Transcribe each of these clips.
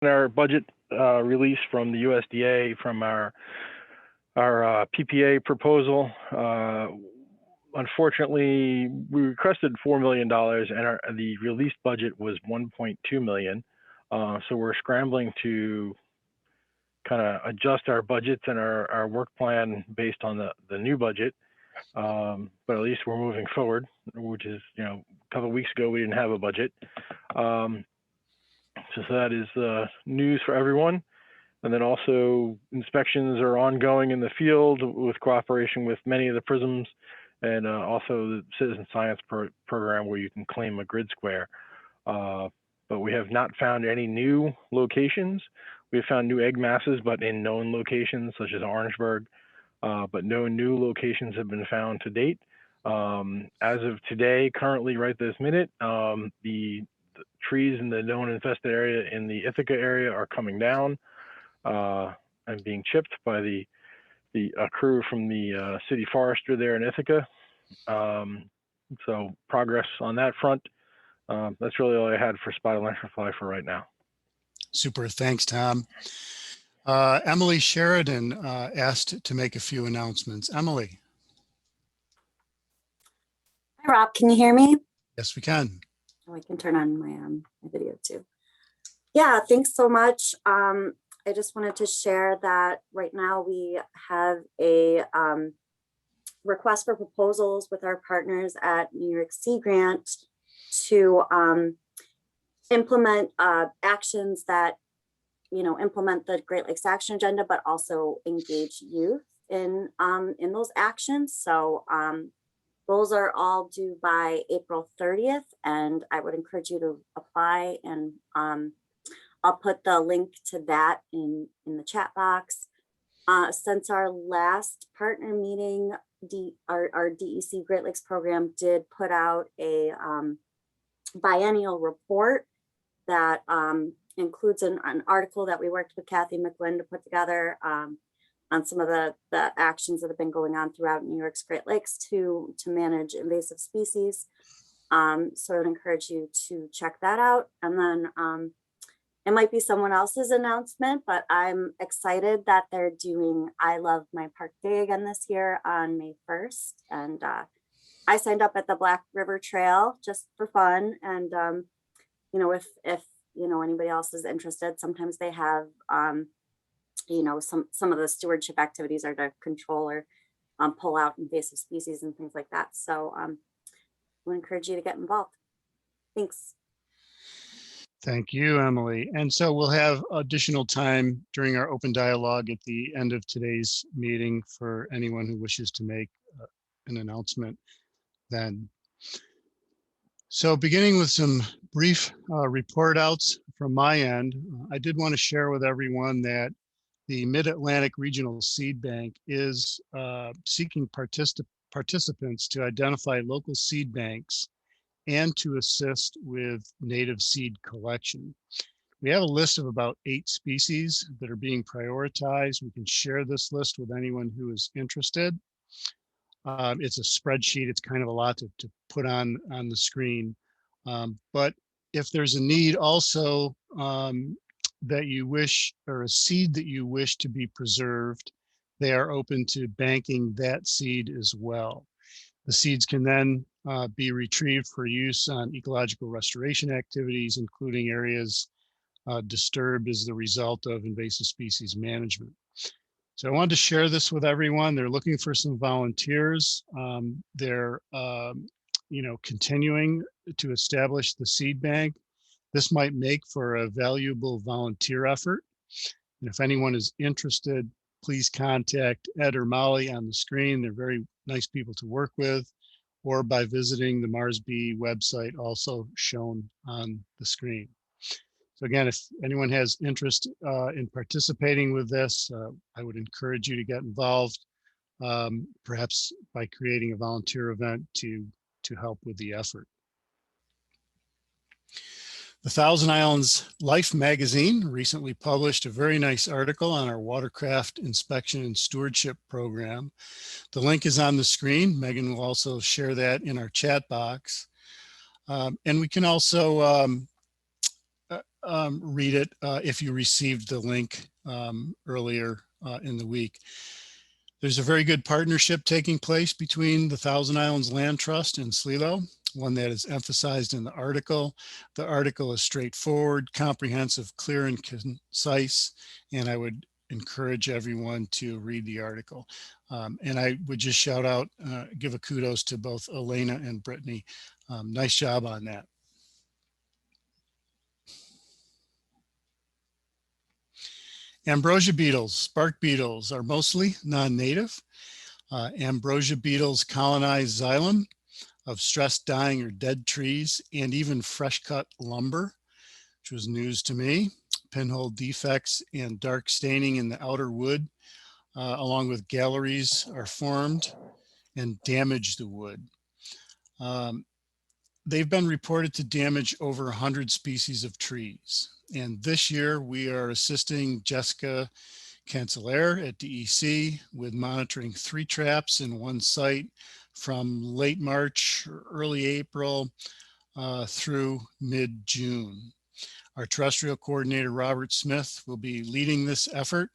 our budget release from the USDA from our PPA proposal. Unfortunately, we requested $4 million and the released budget was $1.2 million. So we're scrambling to kind of adjust our budgets and our work plan based on the new budget. But at least we're moving forward, which is, a couple of weeks ago, we didn't have a budget. So that is news for everyone. And then also inspections are ongoing in the field with cooperation with many of the PRISMs and also the citizen science program where you can claim a grid square. But we have not found any new locations. We have found new egg masses, but in known locations such as Orangeburg, but no new locations have been found to date. As of today, currently right this minute, the trees in the known infested area in the Ithaca area are coming down and being chipped by the crew from the city forester there in Ithaca. So progress on that front. That's really all I had for spotted lanternfly for right now. Super, thanks, Thom. Emily Sheridan asked to make a few announcements. Emily. Hi, Rob, can you hear me? Yes, we can. Oh, I can turn on my video too. Yeah, thanks so much. I just wanted to share that right now we have a request for proposals with our partners at New York Sea Grant to implement actions that, implement the Great Lakes Action Agenda, but also engage youth in those actions. So those are all due by April 30th, and I would encourage you to apply, and I'll put the link to that in the chat box. Since our last partner meeting, our DEC Great Lakes program did put out a biennial report that includes an article that we worked with Kathy McGlynn to put together on some of the actions that have been going on throughout New York's Great Lakes to manage invasive species. So I would encourage you to check that out. And then it might be someone else's announcement, but I'm excited that they're doing I Love My Park Day again this year on May 1st. And I signed up at the Black River Trail just for fun. And, if anybody else is interested, sometimes they have, some of the stewardship activities are to control or pull out invasive species and things like that. So we'll encourage you to get involved. Thanks. Thank you, Emily. And so we'll have additional time during our open dialogue at the end of today's meeting for anyone who wishes to make an announcement then. So beginning with some brief report outs from my end, I did want to share with everyone that the Mid-Atlantic Regional Seed Bank is seeking participants to identify local seed banks and to assist with native seed collection. We have a list of about 8 species that are being prioritized. We can share this list with anyone who is interested. It's a spreadsheet. It's kind of a lot to put on the screen. But if there's a need also that you wish, or a seed that you wish to be preserved, they are open to banking that seed as well. The seeds can then be retrieved for use on ecological restoration activities, including areas disturbed as the result of invasive species management. So I wanted to share this with everyone. They're looking for some volunteers. They're continuing to establish the seed bank. This might make for a valuable volunteer effort. And if anyone is interested, please contact Ed or Molly on the screen. They're very nice people to work with, or by visiting the MARSB website also shown on the screen. So again, if anyone has interest in participating with this, I would encourage you to get involved, perhaps by creating a volunteer event to help with the effort. The Thousand Islands Life magazine recently published a very nice article on our watercraft inspection and stewardship program. The link is on the screen. Megan will also share that in our chat box. And we can also read it if you received the link earlier in the week. There's a very good partnership taking place between the Thousand Islands Land Trust and SLELO, one that is emphasized in the article. The article is straightforward, comprehensive, clear, and concise, and I would encourage everyone to read the article. And I would just shout out, give a kudos to both Alaina and Brittney. Nice job on that. Ambrosia beetles, spark beetles, are mostly non-native. Ambrosia beetles colonize xylem of stressed, dying, or dead trees, and even fresh cut lumber, which was news to me. Pinhole defects and dark staining in the outer wood, along with galleries, are formed and damage the wood. They've been reported to damage over 100 species of trees. And this year we are assisting Jessica Cancellaire at DEC with monitoring 3 traps in one site from late March, early April through mid-June. Our terrestrial coordinator, Robert Smith, will be leading this effort.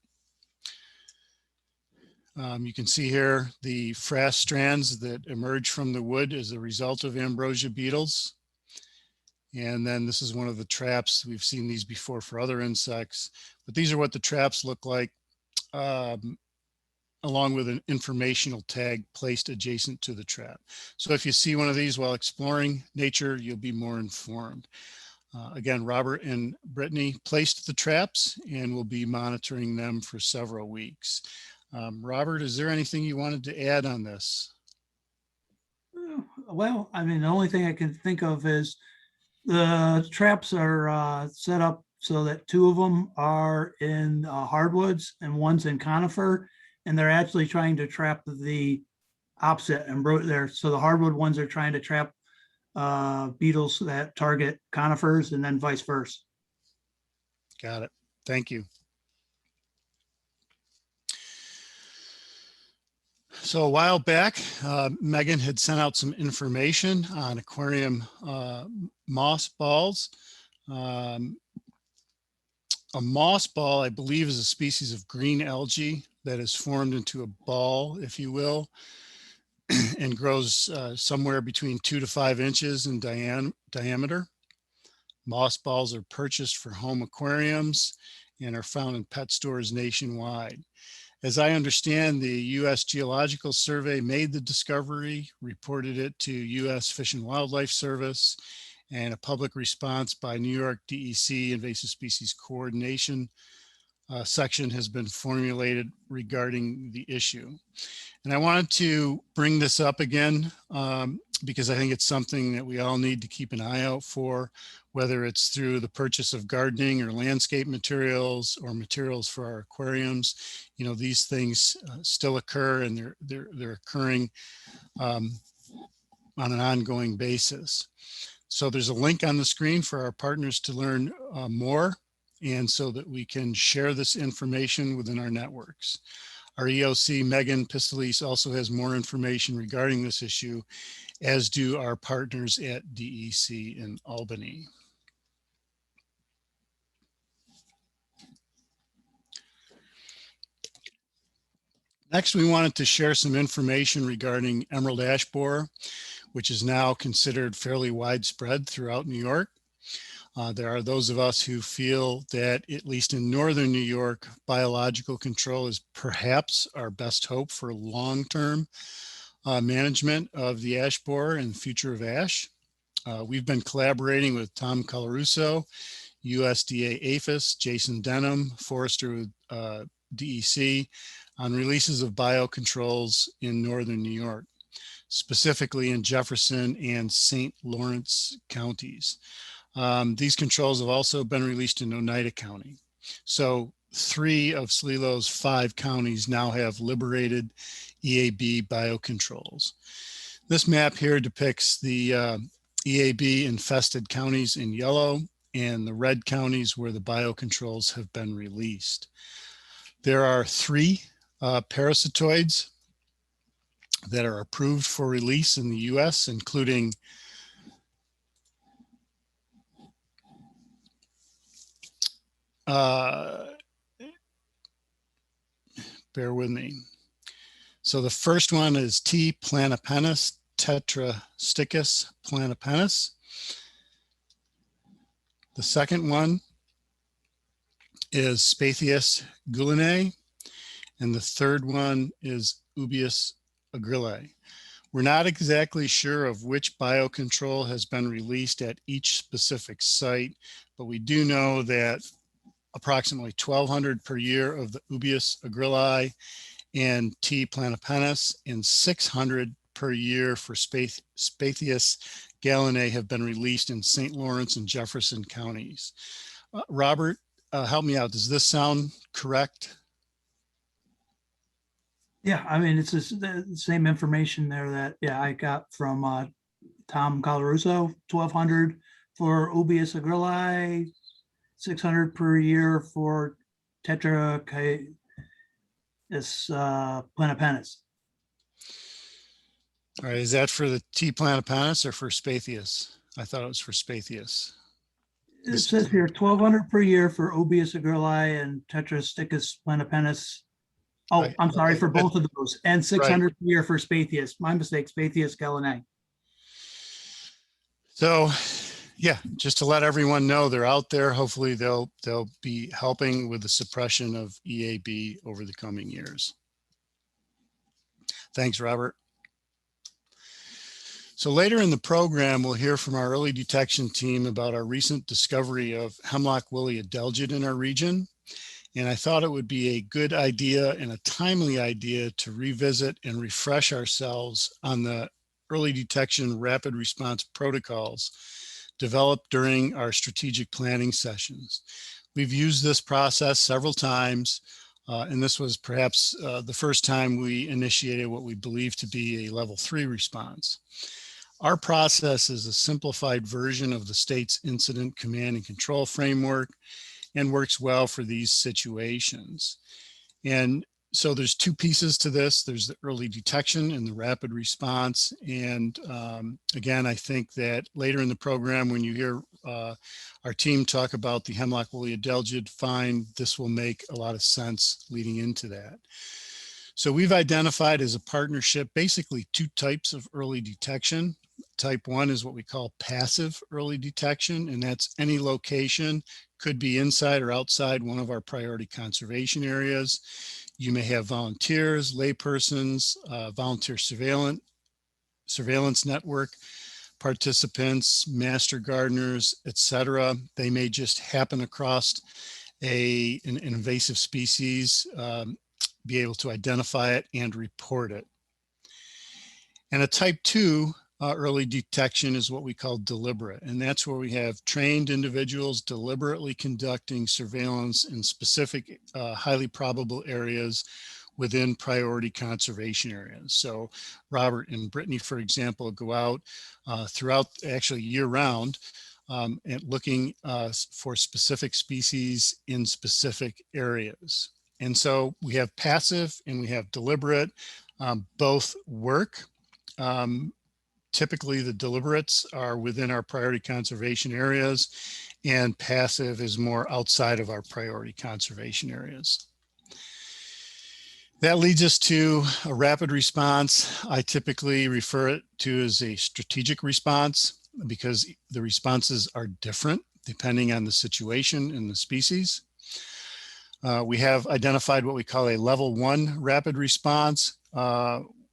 You can see here the frass strands that emerge from the wood as a result of ambrosia beetles. And then this is one of the traps. We've seen these before for other insects, but these are what the traps look like, along with an informational tag placed adjacent to the trap. So if you see one of these while exploring nature, you'll be more informed. Again, Robert and Brittney placed the traps and will be monitoring them for several weeks. Robert, is there anything you wanted to add on this? Well, I mean, the only thing I can think of is the traps are set up so that 2 of them are in hardwoods and one's in conifer, and they're actually trying to trap the opposite and there. So the hardwood ones are trying to trap beetles that target conifers, and then vice versa. Got it. Thank you. So a while back, Megan had sent out some information on aquarium moss balls. A moss ball, I believe, is a species of green algae that is formed into a ball, if you will, and grows somewhere between 2 to 5 inches in diameter. Moss balls are purchased for home aquariums and are found in pet stores nationwide. As I understand, the U.S. Geological Survey made the discovery, reported it to U.S. Fish and Wildlife Service, and a public response by New York DEC Invasive Species Coordination section has been formulated regarding the issue. And I wanted to bring this up again because I think it's something that we all need to keep an eye out for, whether it's through the purchase of gardening or landscape materials or materials for our aquariums. You know, these things still occur, and they're occurring on an ongoing basis. So there's a link on the screen for our partners to learn more, and so that we can share this information within our networks. Our EOC, Megan Pistolis, also has more information regarding this issue, as do our partners at DEC in Albany. Next, we wanted to share some information regarding emerald ash borer, which is now considered fairly widespread throughout New York. There are those of us who feel that, at least in northern New York, biological control is perhaps our best hope for long-term management of the ash borer and future of ash. We've been collaborating with Thom Colarusso, USDA APHIS, Jason Denham, Forester with DEC, on releases of biocontrols in northern New York, specifically in Jefferson and St. Lawrence counties. These controls have also been released in Oneida County. So 3 of SLELO's 5 counties now have liberated EAB biocontrols. This map here depicts the EAB infested counties in yellow and the red counties where the biocontrols have been released. There are 3 parasitoids that are approved for release in the US, including bear with me. So the first one is T. planopennis, Tetrastichus planopennis. The second one is Spathius gulinae, and the third one is Ubius agrillae. We're not exactly sure of which biocontrol has been released at each specific site, but we do know that approximately 1,200 per year of the Ubius agrillae and T. planopennis and 600 per year for Spathius gallinae have been released in St. Lawrence and Jefferson counties. Robert, help me out. Does this sound correct? Yeah, I mean, it's just the same information there that, yeah, I got from Thom Colarusso, 1,200 for Ubius agrillae, 600 per year for Tetrachius planopennis. All right, is that for the T. planopennis or for Spathius? I thought it was for Spathius. It says here 1,200 per year for Ubius agrillae and Tetrastichus planopennis. Oh, Right, I'm sorry, okay. for both of those, and 600 per year for Spathius. My mistake, Spathius gallinae. So, yeah, just to let everyone know they're out there. Hopefully they'll be helping with the suppression of EAB over the coming years. Thanks, Robert. So later in the program, we'll hear from our early detection team about our recent discovery of Hemlock woolly Adelgid in our region. And I thought it would be a good idea and a timely idea to revisit and refresh ourselves on the early detection rapid response protocols developed during our strategic planning sessions. We've used this process several times, and this was perhaps the first time we initiated what we believe to be a level 3 response. Our process is a simplified version of the state's incident command and control framework and works well for these situations. And so there's two pieces to this. There's the early detection and the rapid response. And again, I think that later in the program, when you hear our team talk about the Hemlock woolly Adelgid find, this will make a lot of sense leading into that. So we've identified as a partnership basically two types of early detection. Type 1 is what we call passive early detection, and that's any location, could be inside or outside one of our priority conservation areas. You may have volunteers, laypersons, volunteer surveillance network participants, master gardeners, etc. They may just happen across an invasive species, be able to identify it and report it. And a type 2 early detection is what we call deliberate, and that's where we have trained individuals deliberately conducting surveillance in specific highly probable areas within priority conservation areas. So Robert and Brittney, for example, go out throughout, actually year-round, and looking for specific species in specific areas. And so we have passive and we have deliberate, both work. Typically the deliberates are within our priority conservation areas, and passive is more outside of our priority conservation areas. That leads us to a rapid response. I typically refer it to as a strategic response because the responses are different depending on the situation and the species. We have identified what we call a level 1 rapid response,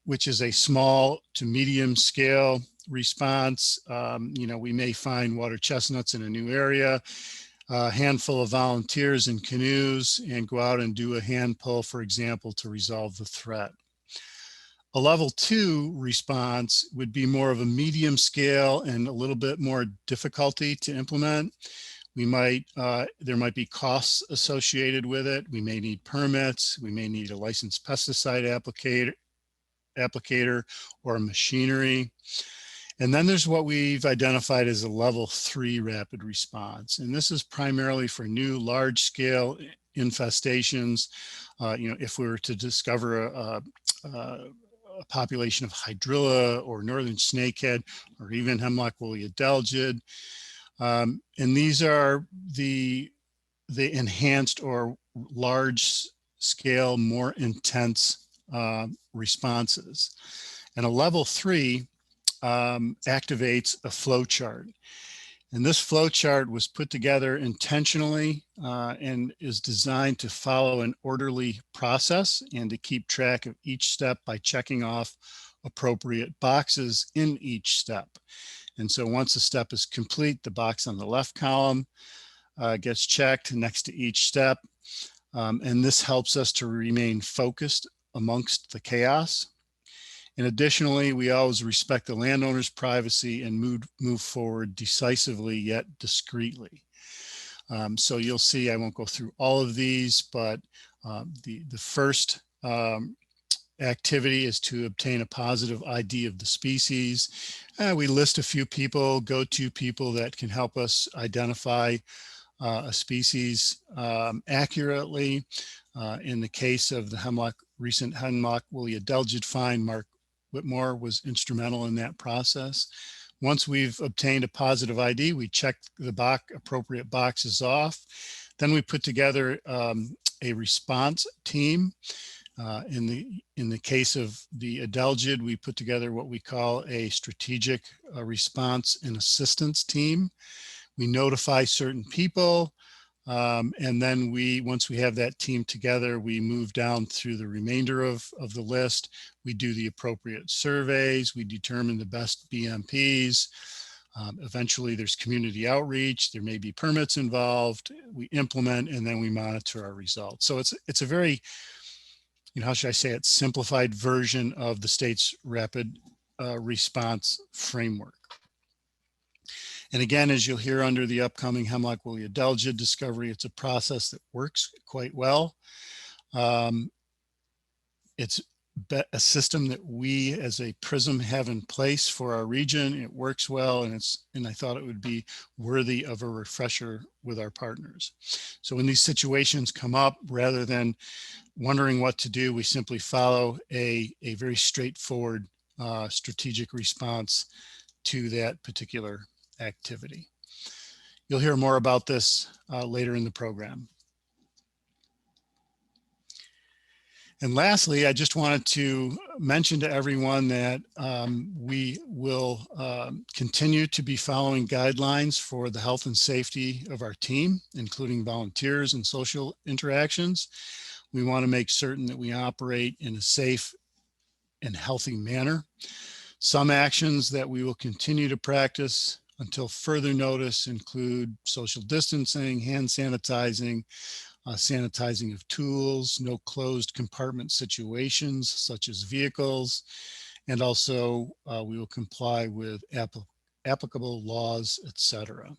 which is a small to medium scale response. We may find water chestnuts in a new area, a handful of volunteers in canoes, and go out and do a hand pull, for example, to resolve the threat. A level 2 response would be more of a medium scale and a little bit more difficulty to implement. We might, there might be costs associated with it. We may need permits. We may need a licensed pesticide applicator or machinery. And then there's what we've identified as a level 3 rapid response. And this is primarily for new large scale infestations. If we were to discover a population of hydrilla or northern snakehead or even Hemlock woolly Adelgid. And these are the the enhanced or large scale, more intense responses. And a level 3 activates a flow chart. And this flow chart was put together intentionally and is designed to follow an orderly process and to keep track of each step by checking off appropriate boxes in each step. And so once a step is complete, the box on the left column gets checked next to each step. And this helps us to remain focused amongst the chaos. And additionally, we always respect the landowner's privacy and move forward decisively yet discreetly. So you'll see, I won't go through all of these, but the first activity is to obtain a positive ID of the species. We list a few people, go-to people that can help us identify a species accurately. In the case of the recent Hemlock woolly Adelgid find, Mark Whitmore was instrumental in that process. Once we've obtained a positive ID, we check the appropriate boxes off. Then we put together a response team. In the case of the Adelgid, we put together what we call a strategic response and assistance team. We notify certain people, and then once we have that team together, we move down through the remainder of the list. We do the appropriate surveys, we determine the best BMPs. Eventually there's community outreach, there may be permits involved, we implement, and then we monitor our results. So it's a very, how should I say it, simplified version of the state's rapid response framework. And again, as you'll hear under the upcoming Hemlock woolly Adelgid discovery, it's a process that works quite well. It's a system that we as a PRISM have in place for our region. It works well, and I thought it would be worthy of a refresher with our partners. So when these situations come up, rather than wondering what to do, we simply follow a very straightforward strategic response to that particular activity. You'll hear more about this later in the program. And lastly, I just wanted to mention to everyone that we will continue to be following guidelines for the health and safety of our team, including volunteers and social interactions. We want to make certain that we operate in a safe and healthy manner. Some actions that we will continue to practice until further notice include social distancing, hand sanitizing, sanitizing of tools, no closed compartment situations such as vehicles, and also we will comply with applicable laws, etc.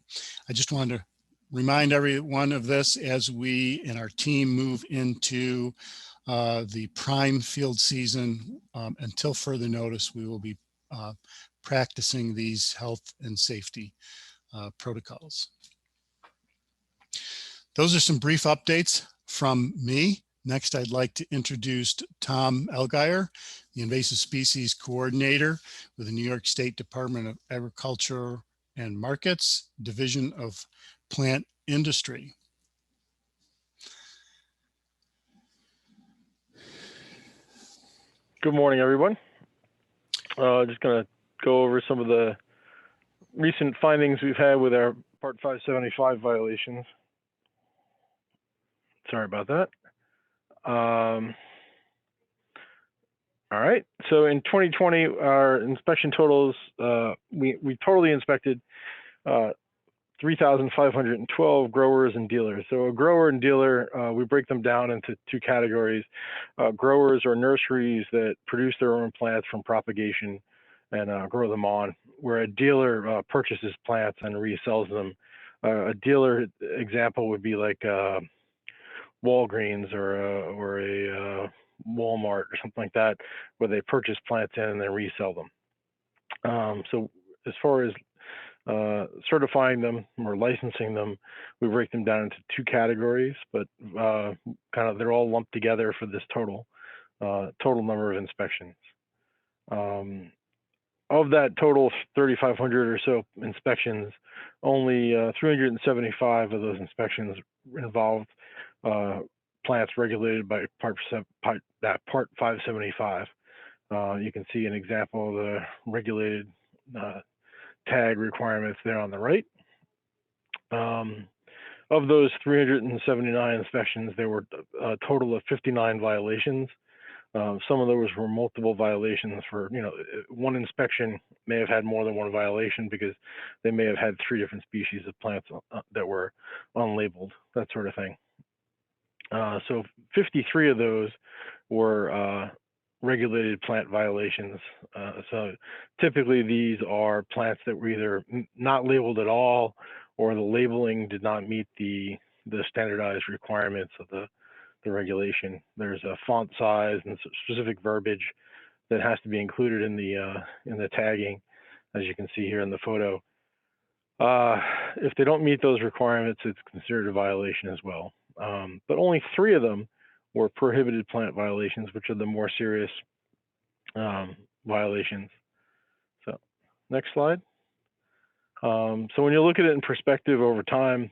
I just wanted to remind everyone of this as we and our team move into the prime field season. Until further notice, we will be practicing these health and safety protocols. Those are some brief updates from me. Next, I'd like to introduce Thom Allgaier, the Invasive Species Coordinator with the New York State Department of Agriculture and Markets, Division of Plant Industry. Good morning, everyone. Just going to go over some of the recent findings we've had with our Part 575 violations. Sorry about that. All right. So in 2020, our inspection totals, we totally inspected 3,512 growers and dealers. So a grower and dealer, we break them down into two categories. Growers are nurseries that produce their own plants from propagation and grow them on, where a dealer purchases plants and resells them. A dealer example would be like Walgreens or a Walmart or something like that, where they purchase plants in and then resell them. So as far as certifying them or licensing them, we break them down into two categories, but kind of they're all lumped together for this total number of inspections. of that total 3,500 or so inspections, only 375 of those inspections involved plants regulated by Part 575. You can see an example of the regulated tag requirements there on the right. Of those 379 inspections, there were a total of 59 violations. Some of those were multiple violations for, one inspection may have had more than one violation because they may have had 3 different species of plants that were unlabeled, that sort of thing. So 53 of those were regulated plant violations. So typically these are plants that were either not labeled at all, or the labeling did not meet the standardized requirements of the regulation. There's a font size and specific verbiage that has to be included in the tagging, as you can see here in the photo. If they don't meet those requirements, it's considered a violation as well. But only 3 of them were prohibited plant violations, which are the more serious violations. So, next slide. So when you look at it in perspective over time,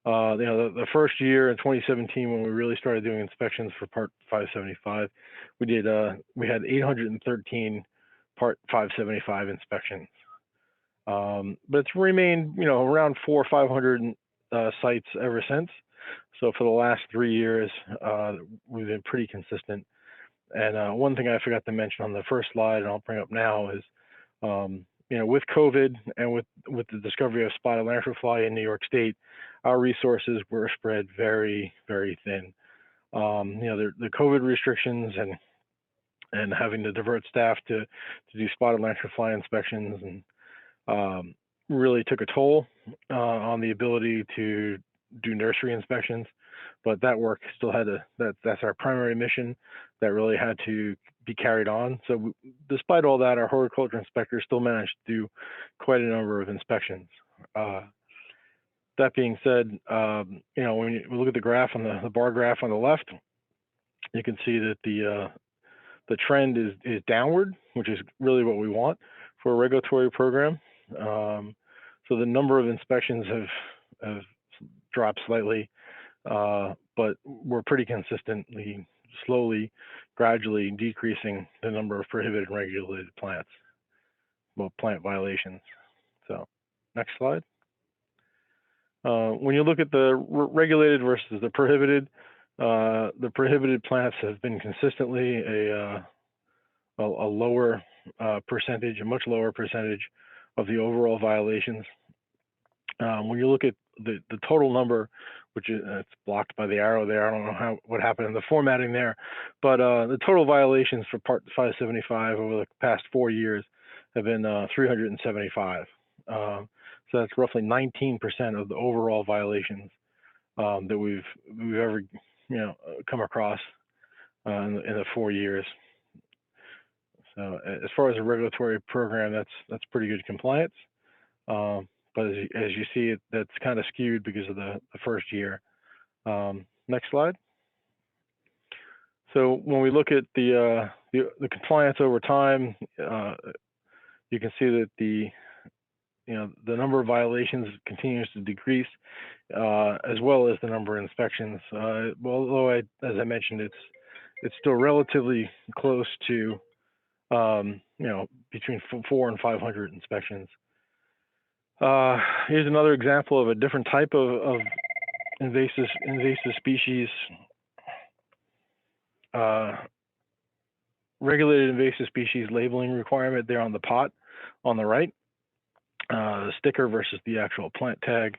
the first year in 2017, when we really started doing inspections for Part 575, we had 813 Part 575 inspections. But it's remained, around 400 or 500 sites ever since. So for the last 3 years, we've been pretty consistent. And one thing I forgot to mention on the first slide, and I'll bring up now, is with COVID and with the discovery of spotted lanternfly in New York State, our resources were spread very, very thin. The COVID restrictions and having to divert staff to do spotted lanternfly inspections and really took a toll on the ability to do nursery inspections. But that work still had that's our primary mission that really had to be carried on. So despite all that, our horticulture inspectors still managed to do quite a number of inspections. That being said, when you look at the graph on the bar graph on the left, you can see that the trend is downward, which is really what we want for a regulatory program. So the number of inspections have dropped slightly, but we're pretty consistently, slowly, gradually decreasing the number of prohibited and regulated plants, plant violations. So next slide. When you look at the regulated versus the prohibited plants have been consistently a lower percentage, a much lower percentage of the overall violations. When you look at the total number, which is it's blocked by the arrow there, I don't know what happened in the formatting there, but the total violations for Part 575 over the past 4 years have been 375. So that's roughly 19% of the overall violations that we've ever come across in the 4 years. So as far as a regulatory program, that's pretty good compliance. But as you see, that's kind of skewed because of the first year. Next slide. So when we look at the compliance over time, you can see that the number of violations continues to decrease, as well as the number of inspections. Although as I mentioned, it's still relatively close to between 400 and 500 inspections. Here's another example of a different type of invasive species. Regulated invasive species labeling requirement there on the pot on the right. The sticker versus the actual plant tag.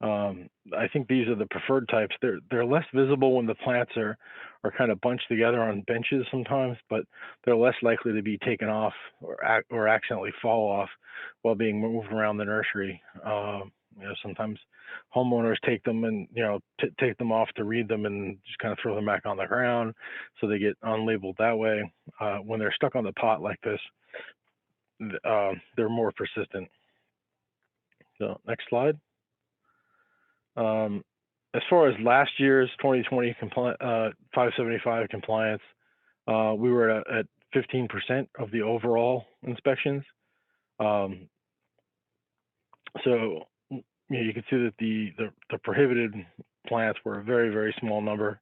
I think these are the preferred types. They're less visible when the plants are kind of bunched together on benches sometimes, but they're less likely to be taken off or accidentally fall off while being moved around the nursery. Sometimes homeowners take them and take them off to read them and just kind of throw them back on the ground, so they get unlabeled that way. When they're stuck on the pot like this, they're more persistent. So next slide. As far as last year's 2020 575 compliance, we were at 15% of the overall inspections. So you can see that the prohibited plants were a very, very small number,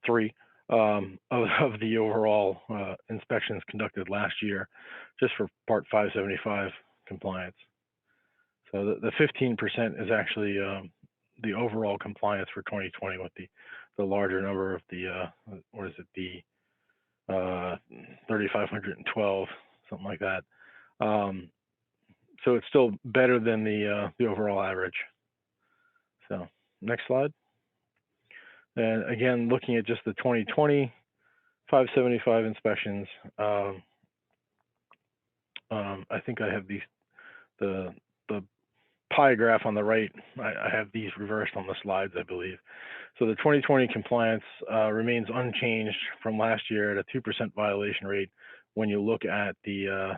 3 of the overall inspections conducted last year, just for Part 575 compliance. So the 15% is actually the overall compliance for 2020 with the larger number of the what is it, the 3,512, something like that. So it's still better than the overall average. So next slide. And again, looking at just the 2020 575 inspections, I think I have the pie graph on the right. I have these reversed on the slides, I believe. So the 2020 compliance remains unchanged from last year at a 2% violation rate when you look at the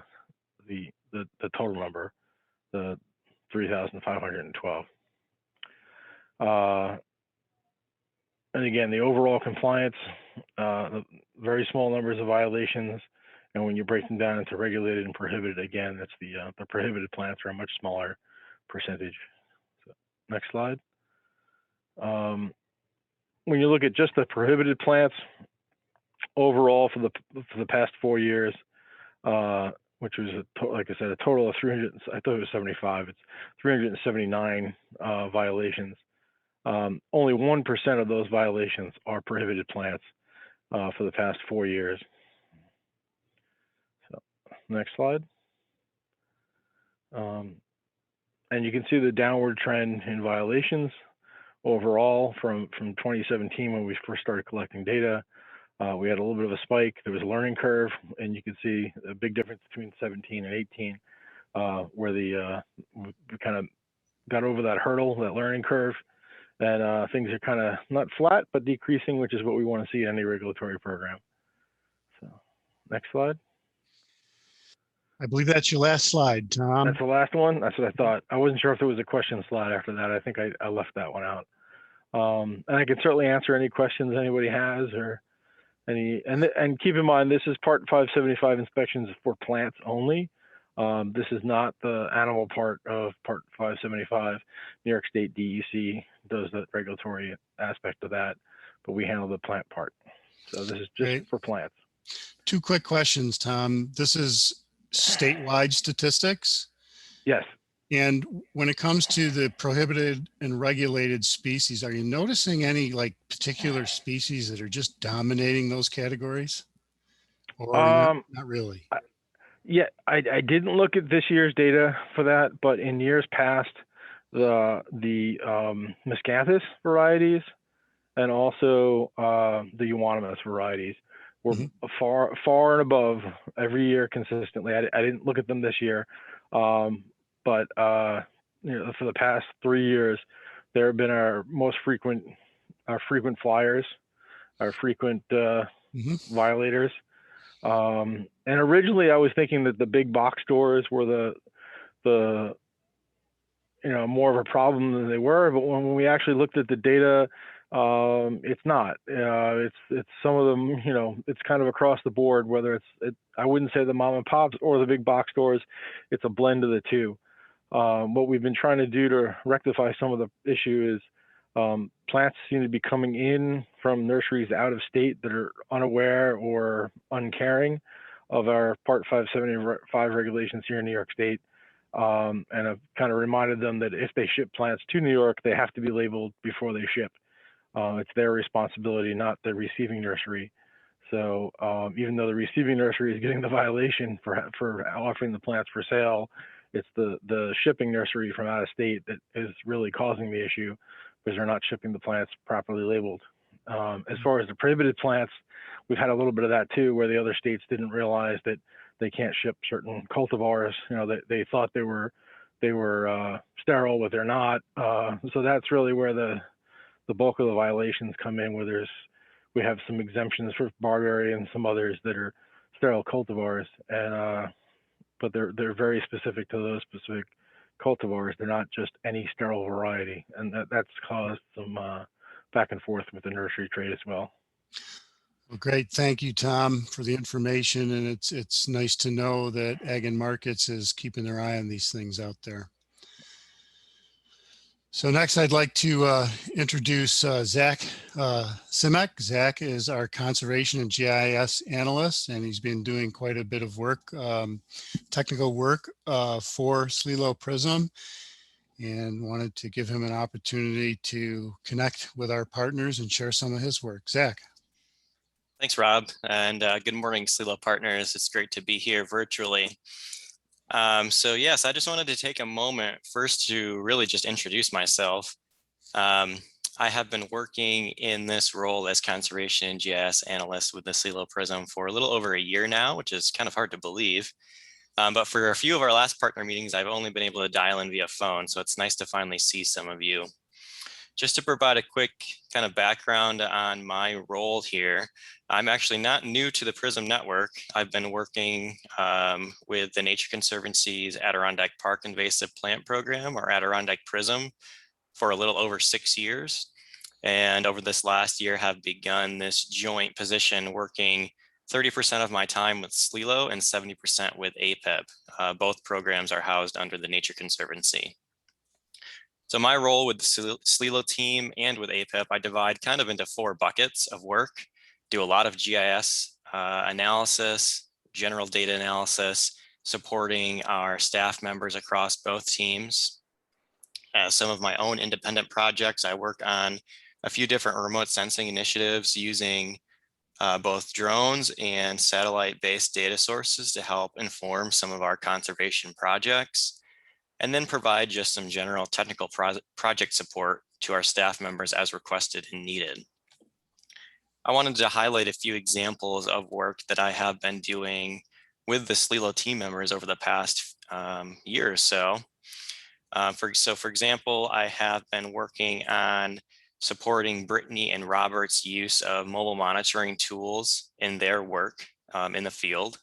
total number, the 3,512. And again, the overall compliance, very small numbers of violations. And when you break them down into regulated and prohibited, again, that's the prohibited plants are a much smaller percentage. So, next slide. When you look at just the prohibited plants, overall for the past 4 years, which was like I said, a total of 300. I thought it was 75. It's 379 violations. Only 1% of those violations are prohibited plants for the past 4 years. So, next slide. And you can see the downward trend in violations overall from 2017 when we first started collecting data. We had a little bit of a spike. There was a learning curve, and you can see a big difference between 17 and 18, where we kind of got over that hurdle, that learning curve, and things are kind of not flat, but decreasing, which is what we want to see in any regulatory program. So, next slide. I believe that's your last slide, Thom. That's the last one. That's what I thought. I wasn't sure if there was a question slide after that. I think I left that one out. And I can certainly answer any questions anybody has or any. And keep in mind, this is Part 575 inspections for plants only. This is not the animal part of Part 575. New York State DEC does the regulatory aspect of that, but we handle the plant part. So this is just for plants. 2 quick questions, Thom. This is statewide statistics? Yes. And when it comes to the prohibited and regulated species, are you noticing any like particular species that are just dominating those categories? Or not really? Yeah, I didn't look at this year's data for that, but in years past, the Miscanthus varieties and also the euonymus varieties were far and above every year consistently. I didn't look at them this year, but you know, for the past 3 years, there have been our frequent flyers, our frequent violators. And originally I was thinking that the big box stores were the you know, more of a problem than they were, but when we actually looked at the data, it's not. It's some of them, you know, it's kind of across the board, whether I wouldn't say the mom and pops or the big box stores, it's a blend of the two. What we've been trying to do to rectify some of the issue is plants seem to be coming in from nurseries out of state that are unaware or uncaring of our Part 575 regulations here in New York State. And I've kind of reminded them that if they ship plants to New York, they have to be labeled before they ship. It's their responsibility, not the receiving nursery. So even though the receiving nursery is getting the violation for offering the plants for sale, it's the shipping nursery from out of state that is really causing the issue because they're not shipping the plants properly labeled. As far as the prohibited plants, we've had a little bit of that too, where the other states didn't realize that they can't ship certain cultivars. You know, they thought they were sterile, but they're not. So that's really where the bulk of the violations come in, where we have some exemptions for barberry and some others that are sterile cultivars, and but they're very specific to those specific cultivars. They're not just any sterile variety, and that's caused some back and forth with the nursery trade as well. Well, great. Thank you, Thom, for the information. And it's nice to know that Ag and Markets is keeping their eye on these things out there. So next, I'd like to introduce Zack Simek. Zack is our Conservation and GIS Analyst, and he's been doing quite a bit of work, technical work for SLELO PRISM, and wanted to give him an opportunity to connect with our partners and share some of his work. Zack. Thanks, Rob, and good morning, SLELO partners. It's great to be here virtually. So yes, I just wanted to take a moment first to really just introduce myself. I have been working in this role as Conservation and GIS Analyst with the SLELO PRISM for a little over a year now, which is kind of hard to believe. But for a few of our last partner meetings, I've only been able to dial in via phone, so it's nice to finally see some of you. Just to provide a quick kind of background on my role here, I'm actually not new to the PRISM network. I've been working with the Nature Conservancy's Adirondack Park Invasive Plant Program, or Adirondack PRISM, for a little over 6 years. And over this last year have begun this joint position working 30% of my time with SLELO and 70% with I.S.P.M. Both programs are housed under the Nature Conservancy. So my role with the SLELO team and with I.S.P.M, I divide kind of into 4 buckets of work. Do a lot of GIS analysis, general data analysis, supporting our staff members across both teams. Some of my own independent projects, I work on a few different remote sensing initiatives using both drones and satellite-based data sources to help inform some of our conservation projects, and then provide just some general technical project support to our staff members as requested and needed. I wanted to highlight a few examples of work that I have been doing with the SLELO team members over the past year or so. For example, I have been working on supporting Brittney and Robert's use of mobile monitoring tools in their work in the field.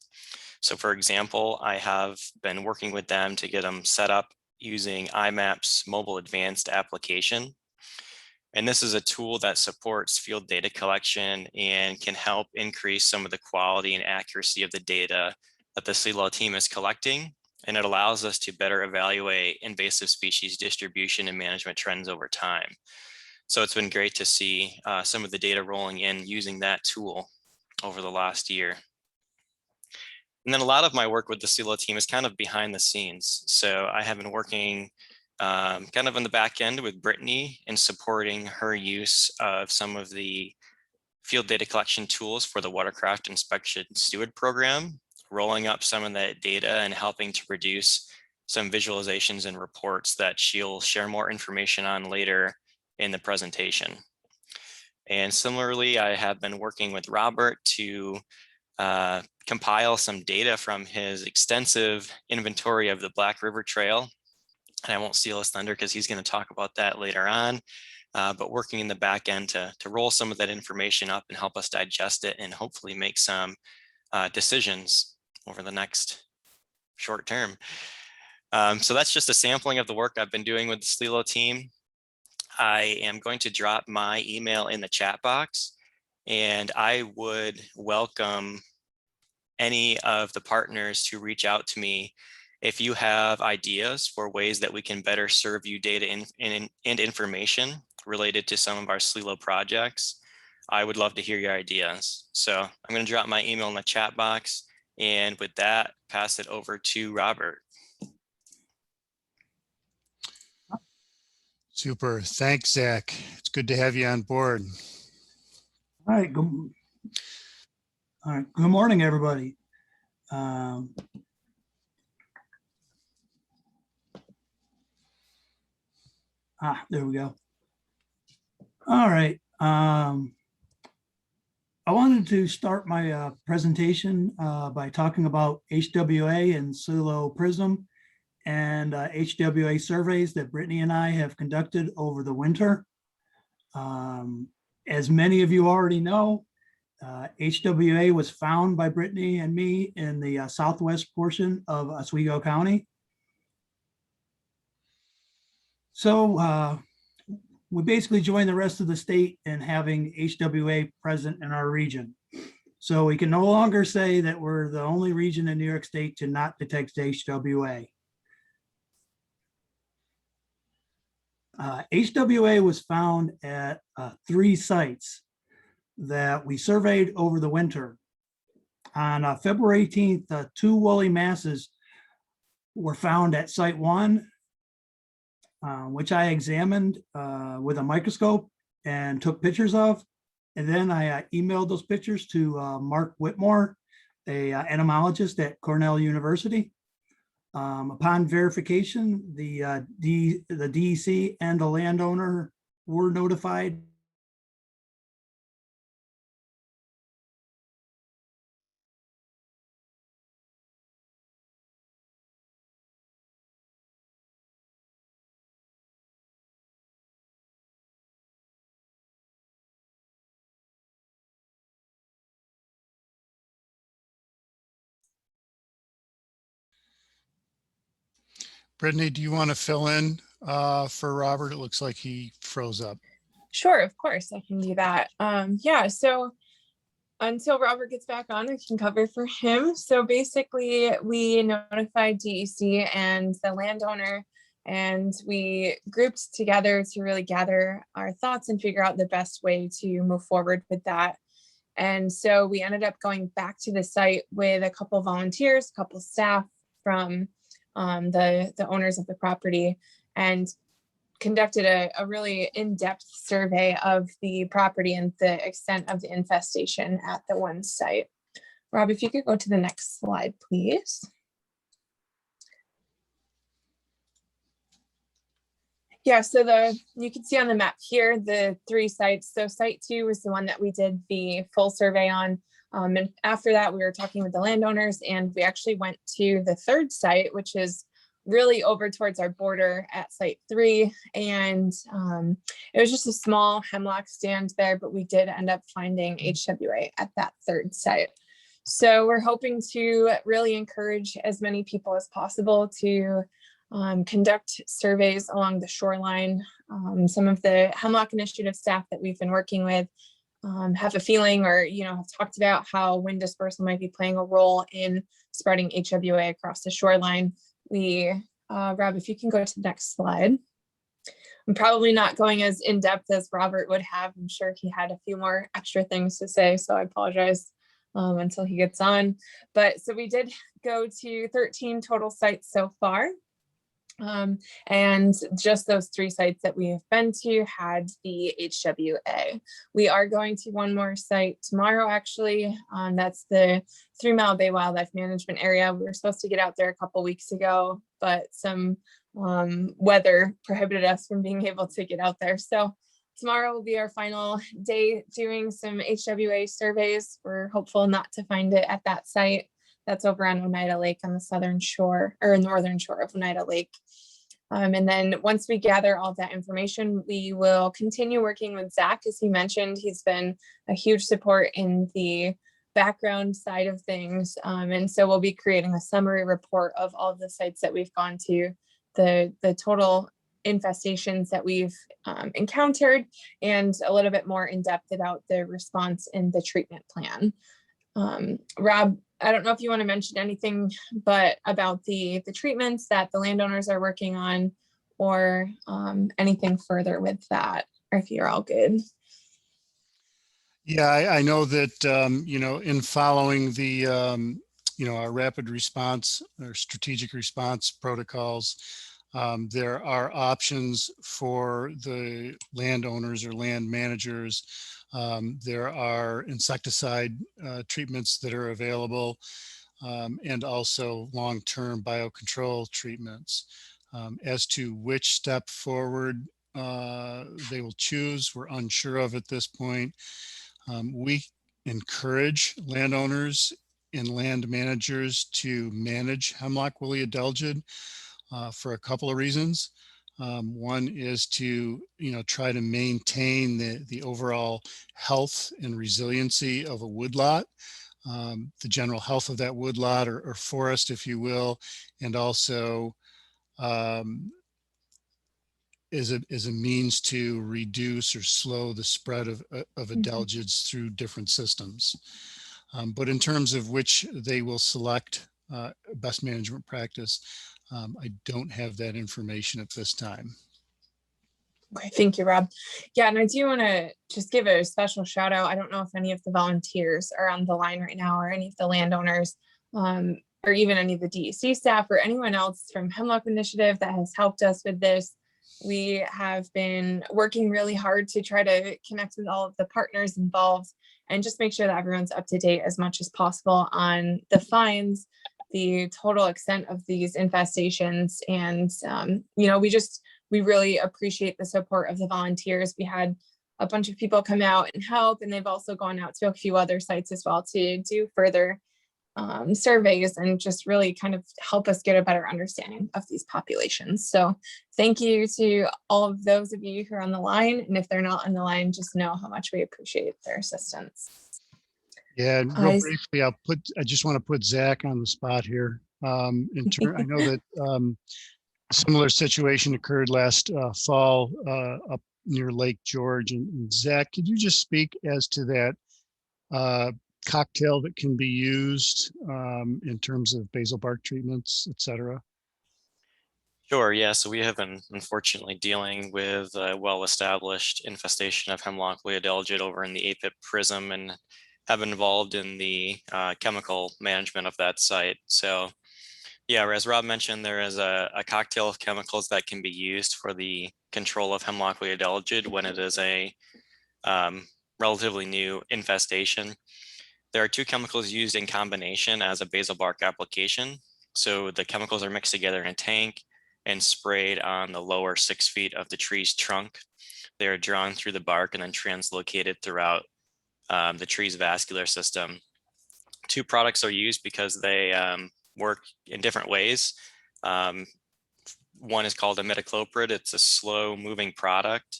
So for example, I have been working with them to get them set up using iMap's mobile advanced application. And this is a tool that supports field data collection and can help increase some of the quality and accuracy of the data that the SLELO team is collecting. And it allows us to better evaluate invasive species distribution and management trends over time. So it's been great to see some of the data rolling in using that tool over the last year. And then a lot of my work with the SLELO team is kind of behind the scenes. So I have been working kind of on the back end with Brittney in supporting her use of some of the field data collection tools for the Watercraft Inspection Steward program, rolling up some of that data and helping to produce some visualizations and reports that she'll share more information on later in the presentation. And similarly, I have been working with Robert to compile some data from his extensive inventory of the Black River Trail. And I won't steal his thunder because he's going to talk about that later on, but working in the back end to roll some of that information up and help us digest it and hopefully make some decisions over the next short term. So that's just a sampling of the work I've been doing with the SLELO team. I am going to drop my email in the chat box, and I would welcome any of the partners to reach out to me if you have ideas for ways that we can better serve you data and information related to some of our SLELO projects. I would love to hear your ideas. So I'm going to drop my email in the chat box, and with that, pass it over to Robert. Super. Thanks, Zack. It's good to have you on board. All right. Good morning, everybody. There we go. All right. I wanted to start my presentation by talking about HWA and SLELO PRISM and HWA surveys that Brittney and I have conducted over the winter. As many of you already know, HWA was found by Brittney and me in the southwest portion of Oswego County. So we basically joined the rest of the state in having HWA present in our region. So we can no longer say that we're the only region in New York State to not detect HWA. HWA was found at 3 sites that we surveyed over the winter. On February 18th, 2 woolly masses were found at site 1, which I examined with a microscope and took pictures of. And then I emailed those pictures to Mark Whitmore, a entomologist at Cornell University. Upon verification, the DEC and the landowner were notified. Brittney, do you want to fill in for Robert? It looks like he froze up. Sure, of course, I can do that. Yeah, so until Robert gets back on, I can cover for him. So basically, we notified DEC and the landowner, and we grouped together to really gather our thoughts and figure out the best way to move forward with that. And so we ended up going back to the site with a couple volunteers, a couple staff from the owners of the property, and conducted a really in-depth survey of the property and the extent of the infestation at the one site. Rob, if you could go to the next slide, please. Yeah, so you can see on the map here, the 3 sites. So site 2 was the one that we did the full survey on. And after that, we were talking with the landowners, and we actually went to the 3rd site, which is really over towards our border at site 3. And it was just a small hemlock stand there, but we did end up finding HWA at that 3rd site. So we're hoping to really encourage as many people as possible to conduct surveys along the shoreline. Some of the Hemlock Initiative staff that we've been working with have a feeling, or have talked about how wind dispersal might be playing a role in spreading HWA across the shoreline. Rob, if you can go to the next slide. I'm probably not going as in-depth as Robert would have. I'm sure he had a few more extra things to say, so I apologize until he gets on. But so we did go to 13 total sites so far. And just those 3 sites that we have been to had the HWA. We are going to one more site tomorrow, actually. That's the 3 Mile Bay Wildlife Management Area. We were supposed to get out there a couple weeks ago, but some weather prohibited us from being able to get out there. So tomorrow will be our final day doing some HWA surveys. We're hopeful not to find it at that site. That's over on Oneida Lake on the southern shore, or northern shore of Oneida Lake. And then once we gather all that information, we will continue working with Zack. As he mentioned, he's been a huge support in the background side of things. And so we'll be creating a summary report of all of the sites that we've gone to, the total infestations that we've encountered, and a little bit more in depth about the response in the treatment plan. Rob, I don't know if you want to mention anything but about the treatments that the landowners are working on, or anything further with that, or if you're all good. Yeah, I know that, in following the, our rapid response or strategic response protocols, there are options for the landowners or land managers. There are insecticide treatments that are available, and also long-term biocontrol treatments. As to which step forward they will choose, we're unsure of at this point. We encourage landowners and land managers to manage hemlock woolly adelgid for a couple of reasons. One is to, try to maintain the overall health and resiliency of a woodlot, the general health of that woodlot or forest, if you will, and also is a means to reduce or slow the spread of adelgids through different systems. But in terms of which they will select best management practice, I don't have that information at this time. Okay, thank you, Rob. Yeah, and I do want to just give a special shout out. I don't know if any of the volunteers are on the line right now, or any of the landowners, or even any of the DEC staff, or anyone else from Hemlock Initiative that has helped us with this. We have been working really hard to try to connect with all of the partners involved and just make sure that everyone's up to date as much as possible on the fines, the total extent of these infestations. And, you know, we really appreciate the support of the volunteers. We had a bunch of people come out and help, and they've also gone out to a few other sites as well to do further surveys and just really kind of help us get a better understanding of these populations. So thank you to all of those of you who are on the line. And if they're not on the line, just know how much we appreciate their assistance. Yeah, and real briefly, I just want to put Zack on the spot here. I know that a similar situation occurred last fall up near Lake George. And Zack, could you just speak as to that cocktail that can be used in terms of basal bark treatments, et cetera? Sure, yeah, so we have been unfortunately dealing with a well-established infestation of Hemlock Adelgid over in the I.S.P.M PRISM, and have been involved in the chemical management of that site. So yeah, as Rob mentioned, there is a cocktail of chemicals that can be used for the control of Hemlock Adelgid when it is a relatively new infestation. There are two chemicals used in combination as a basal bark application. So the chemicals are mixed together in a tank and sprayed on the lower 6 feet of the tree's trunk. They are drawn through the bark and then translocated throughout the tree's vascular system. Two products are used because they work in different ways. One is called imidacloprid. It's a slow moving product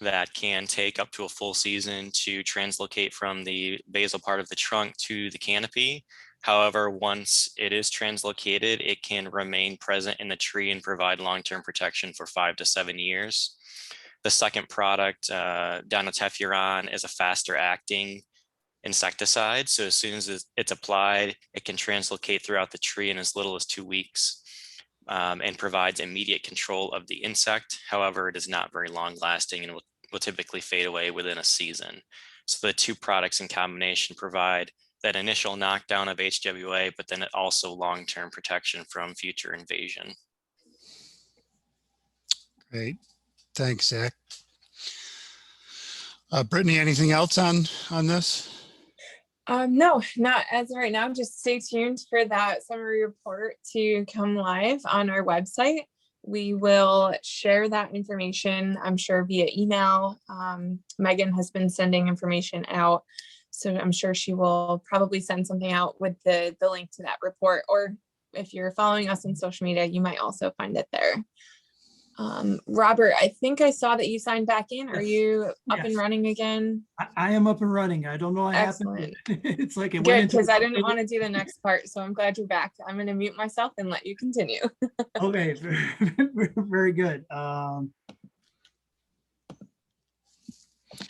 that can take up to a full season to translocate from the basal part of the trunk to the canopy. However, once it is translocated, it can remain present in the tree and provide long-term protection for 5 to 7 years. The second product, dinotefuran, is a faster acting insecticide. So as soon as it's applied, it can translocate throughout the tree in as little as 2 weeks. And provides immediate control of the insect. However, it is not very long lasting and will typically fade away within a season. So the two products in combination provide that initial knockdown of HWA, but then also long-term protection from future invasion. Great, thanks, Zack. Brittney, anything else on this? No, not as of right now. Just stay tuned for that summary report to come live on our website. We will share that information, I'm sure, via email. Megan has been sending information out, so I'm sure she will probably send something out with the link to that report. Or if you're following us on social media, you might also find it there. Robert, I think I saw that you signed back in. Are you up and running again? I am up and running. I don't know what happened. It's like it good, went because I didn't want to do the next part, so I'm glad you're back. I'm going to mute myself and let you continue. Okay, very good.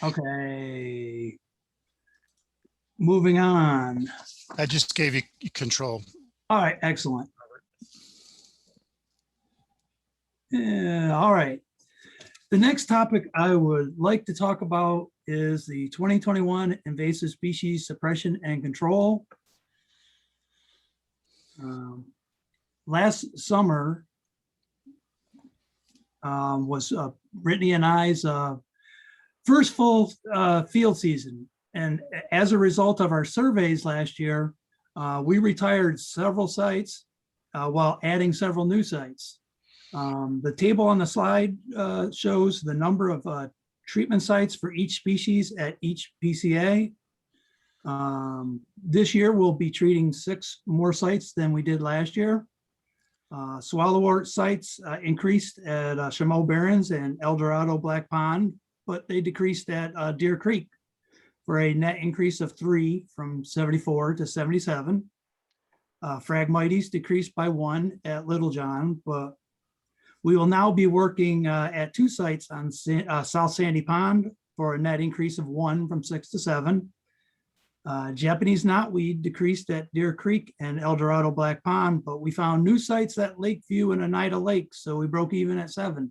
Okay, moving on. I just gave you control. All right, excellent. All right. The next topic I would like to talk about is the 2021 Invasive Species Suppression and Control. Last summer was Brittney and I's first full field season. And as a result of our surveys last year, we retired several sites while adding several new sites. The table on the slide shows the number of treatment sites for each species at each PCA. This year, we'll be treating 6 more sites than we did last year. Swallowwort sites increased at Chameau Barrens and El Dorado Black Pond, but they decreased at Deer Creek for a net increase of 3 from 74 to 77. Phragmites decreased by 1 at Little John, but we will now be working at 2 sites on South Sandy Pond for a net increase of 1 from 6 to 7. Japanese knotweed decreased at Deer Creek and El Dorado Black Pond, but we found new sites at Lakeview and Oneida Lake, so we broke even at 7.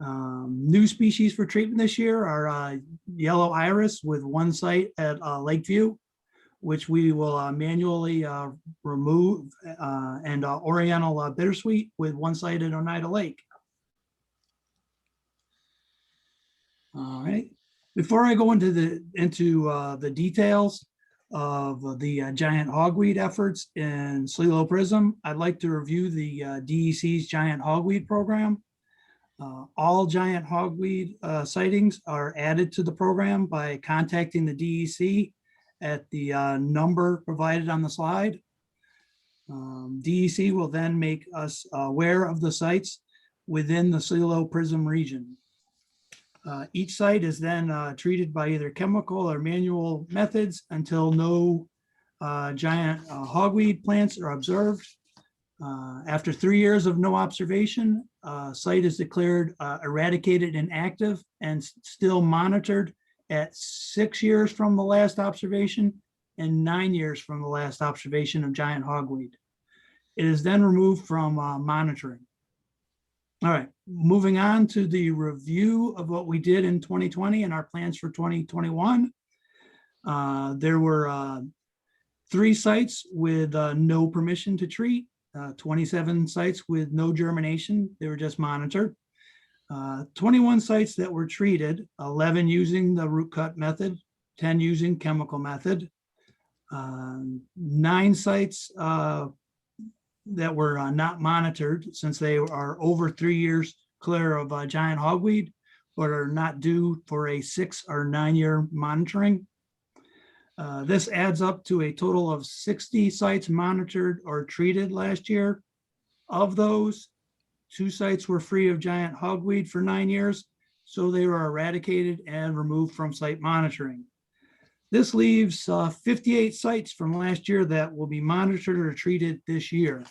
New species for treatment this year are yellow iris with 1 site at Lakeview, which we will manually remove, and Oriental bittersweet with 1 site at Oneida Lake. All right. Before I go into the details of the giant hogweed efforts in SLELO PRISM, I'd like to review the DEC's giant hogweed program. All giant hogweed sightings are added to the program by contacting the DEC at the number provided on the slide. DEC will then make us aware of the sites within the SLELO PRISM region. Each site is then treated by either chemical or manual methods until no giant hogweed plants are observed. After 3 years of no observation, site is declared eradicated and active and still monitored at 6 years from the last observation and 9 years from the last observation of giant hogweed. It is then removed from monitoring. All right, moving on to the review of what we did in 2020 and our plans for 2021. There were 3 sites with no permission to treat, 27 sites with no germination, they were just monitored. 21 sites that were treated, 11 using the root cut method, 10 using chemical method. 9 sites that were not monitored since they are over 3 years clear of giant hogweed, but are not due for a 6 or 9 year monitoring. This adds up to a total of 60 sites monitored or treated last year. Of those, 2 sites were free of giant hogweed for 9 years, so they were eradicated and removed from site monitoring. This leaves 58 sites from last year that will be monitored or treated this year.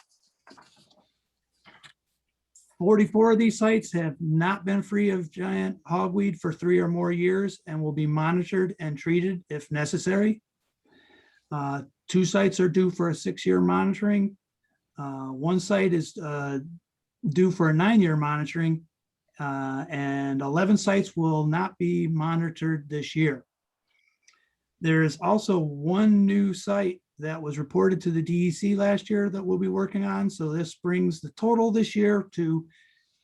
44 of these sites have not been free of giant hogweed for 3 or more years and will be monitored and treated if necessary. 2 sites are due for a 6-year monitoring. 1 site is due for a 9-year monitoring, and 11 sites will not be monitored this year. There is also 1 new site that was reported to the DEC last year that we'll be working on. So this brings the total this year to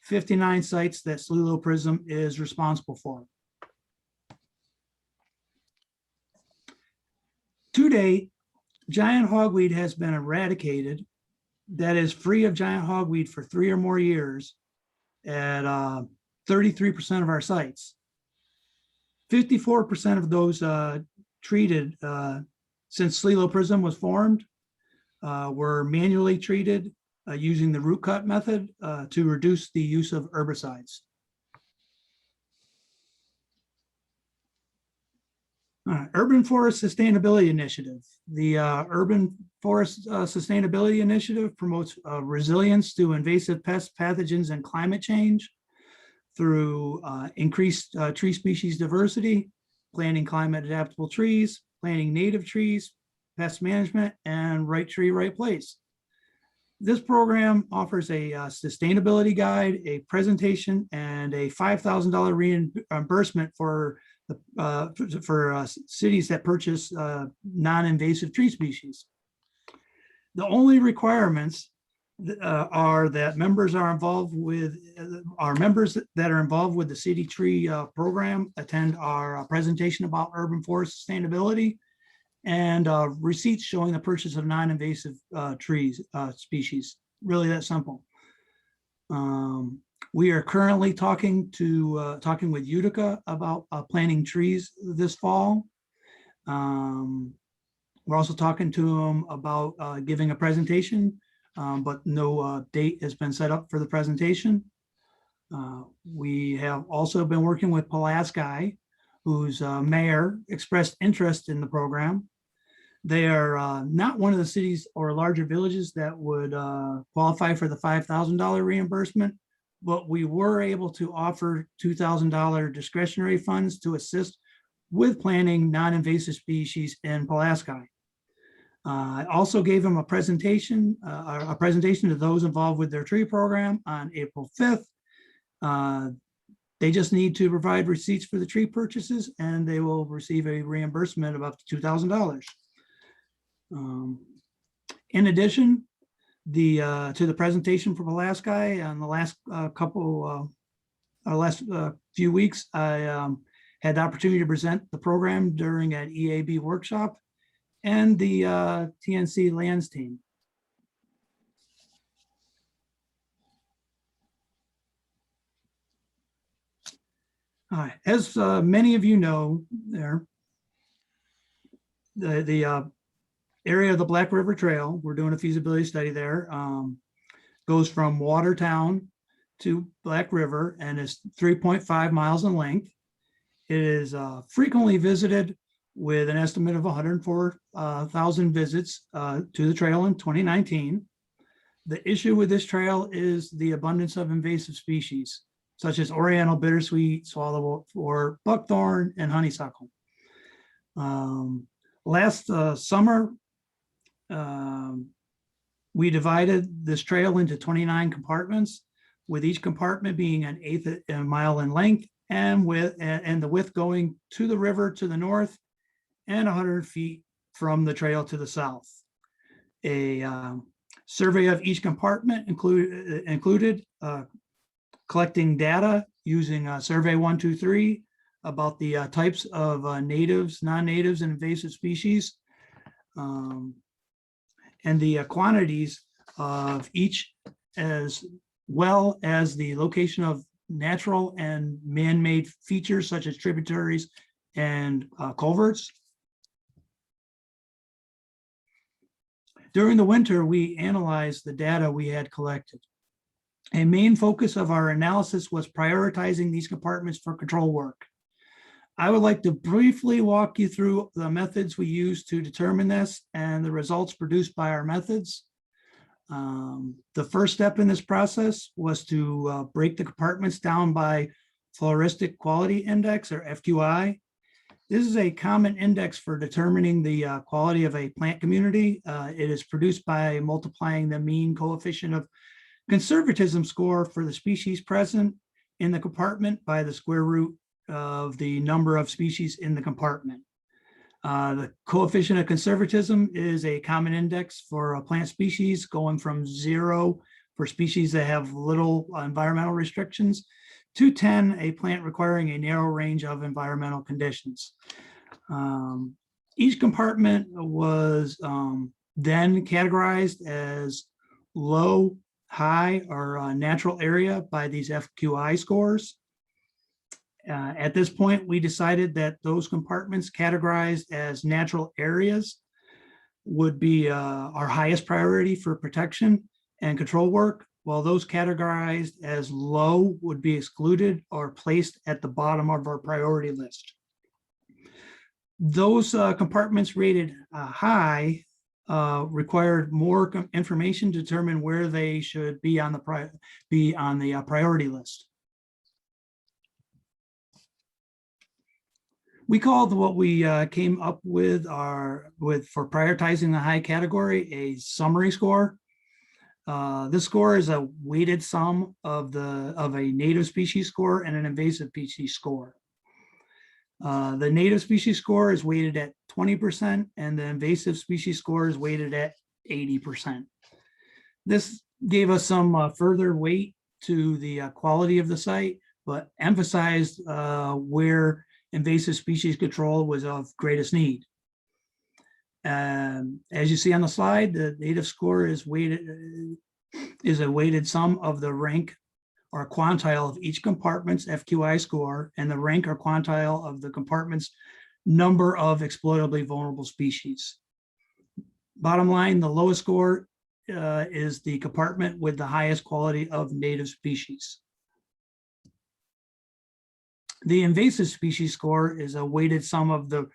59 sites that SLELO PRISM is responsible for. To date, giant hogweed has been eradicated, that is free of giant hogweed for 3 or more years at 33% of our sites. 54% of those treated since SLELO PRISM was formed were manually treated using the root cut method to reduce the use of herbicides. Urban Forest Sustainability Initiative. The Urban Forest Sustainability Initiative promotes resilience to invasive pests, pathogens, and climate change through increased tree species diversity, planting climate adaptable trees, planting native trees, pest management, and right tree, right place. This program offers a sustainability guide, a presentation, and a $5,000 reimbursement for cities that purchase non-invasive tree species. The only requirements are that members are involved with members that are involved with the city tree program attend our presentation about urban forest sustainability, and receipts showing the purchase of non-invasive trees species. Really that simple. We are currently talking with Utica about planting trees this fall. We're also talking to them about giving a presentation, but no date has been set up for the presentation. We have also been working with Pulaski, whose mayor expressed interest in the program. They are not one of the cities or larger villages that would qualify for the $5,000 reimbursement, but we were able to offer $2,000 discretionary funds to assist with planting non-invasive species in Pulaski. I also gave them a presentation to those involved with their tree program on April 5th. They just need to provide receipts for the tree purchases and they will receive a reimbursement of up to $2,000. In addition, to the presentation for Pulaski on the last few weeks, I had the opportunity to present the program during an EAB workshop and the TNC lands team. As many of you know, the area of the Black River Trail, we're doing a feasibility study there, goes from Watertown to Black River and is 3.5 miles in length. It is frequently visited with an estimate of 104,000 visits to the trail in 2019. The issue with this trail is the abundance of invasive species, such as Oriental bittersweet, swallow or buckthorn, and honeysuckle. Last summer, we divided this trail into 29 compartments, with each compartment being 1/8 a mile in length and the width going to the river to the north and 100 feet from the trail to the south. A survey of each compartment included collecting data using Survey 123 about the types of natives, non-natives, and invasive species, and the quantities of each, as well as the location of natural and man-made features such as tributaries and culverts. During the winter, we analyzed the data we had collected. A main focus of our analysis was prioritizing these compartments for control work. I would like to briefly walk you through the methods we used to determine this and the results produced by our methods. The first step in this process was to break the compartments down by Floristic Quality Index, or FQI. This is a common index for determining the quality of a plant community. It is produced by multiplying the mean coefficient of conservatism score for the species present in the compartment by the square root of the number of species in the compartment. The coefficient of conservatism is a common index for a plant species, going from 0 for species that have little environmental restrictions to 10, a plant requiring a narrow range of environmental conditions. Each compartment was then categorized as low, high, or natural area by these FQI scores. At this point, we decided that those compartments categorized as natural areas would be our highest priority for protection and control work, while those categorized as low would be excluded or placed at the bottom of our priority list. Those compartments rated high required more information to determine where they should be on the priority list. We called what we came up with for prioritizing the high category a summary score. This score is a weighted sum of a native species score and an invasive species score. The native species score is weighted at 20% and the invasive species score is weighted at 80%. This gave us some further weight to the quality of the site, but emphasized where invasive species control was of greatest need. As you see on the slide, the native score is a weighted sum of the rank or quantile of each compartment's FQI score and the rank or quantile of the compartment's number of exploitably vulnerable species. Bottom line, the lowest score is the compartment with the highest quality of native species. The invasive species score is a weighted sum of the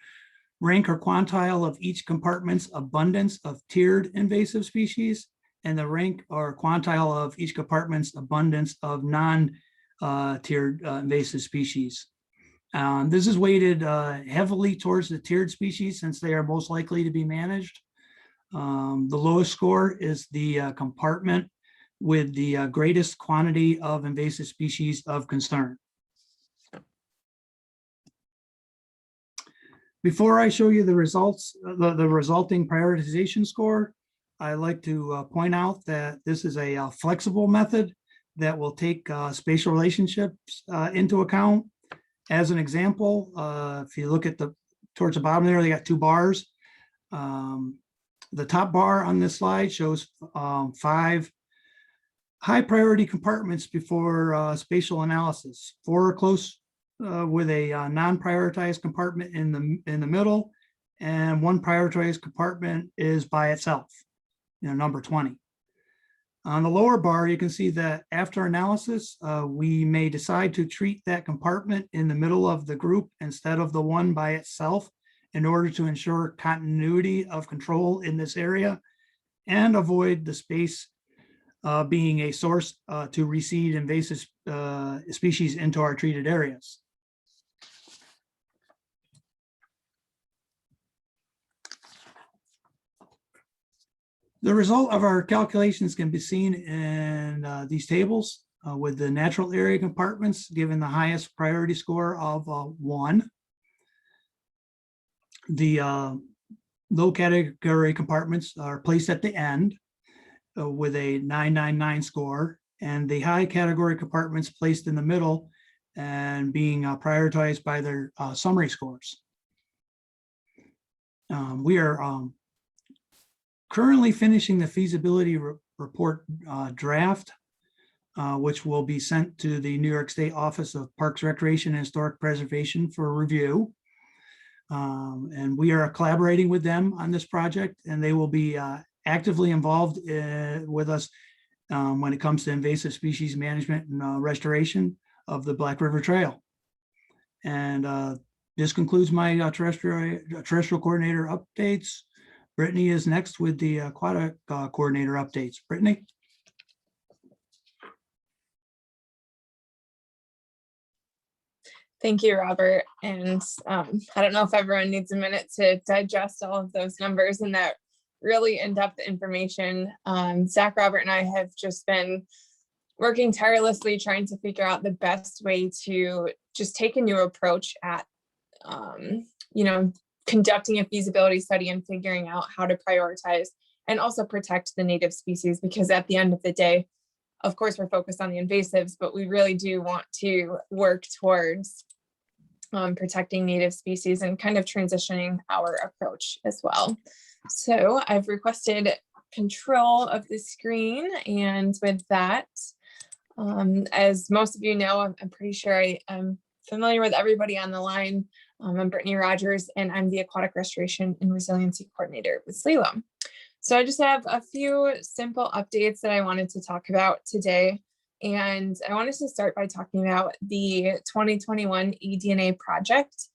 rank or quantile of each compartment's abundance of tiered invasive species and the rank or quantile of each compartment's abundance of non-tiered invasive species. This is weighted heavily towards the tiered species since they are most likely to be managed. The lowest score is the compartment with the greatest quantity of invasive species of concern. Before I show you the results, the resulting prioritization score, I like to point out that this is a flexible method that will take spatial relationships into account. As an example, if you look at towards the bottom there, they got 2 bars. The top bar on this slide shows 5 high priority compartments before spatial analysis. 4 are close with a non-prioritized compartment in the middle, and 1 prioritized compartment is by itself, number 20. On the lower bar, you can see that after analysis, we may decide to treat that compartment in the middle of the group instead of the one by itself in order to ensure continuity of control in this area and avoid the space being a source to reseed invasive species into our treated areas. The result of our calculations can be seen in these tables with the natural area compartments given the highest priority score of 1. The low category compartments are placed at the end with a 999 score, and the high category compartments placed in the middle and being prioritized by their summary scores. We are currently finishing the feasibility report draft, which will be sent to the New York State Office of Parks, Recreation, and Historic Preservation for review. And we are collaborating with them on this project, and they will be actively involved with us when it comes to invasive species management and restoration of the Black River Trail. And this concludes my terrestrial coordinator updates. Brittney is next with the aquatic coordinator updates. Brittney. Thank you, Robert. And I don't know if everyone needs a minute to digest all of those numbers and that really in-depth information. Zack, Robert, and I have just been working tirelessly trying to figure out the best way to just take a new approach at, conducting a feasibility study and figuring out how to prioritize and also protect the native species, because at the end of the day, of course, we're focused on the invasives, but we really do want to work towards protecting native species and kind of transitioning our approach as well. So I've requested control of the screen. And with that, as most of you know, I'm pretty sure I'm familiar with everybody on the line. I'm Brittney Rogers, and I'm the Aquatic Restoration and Resiliency Coordinator with SLELO. So I just have a few simple updates that I wanted to talk about today. And I wanted to start by talking about the 2021 eDNA project.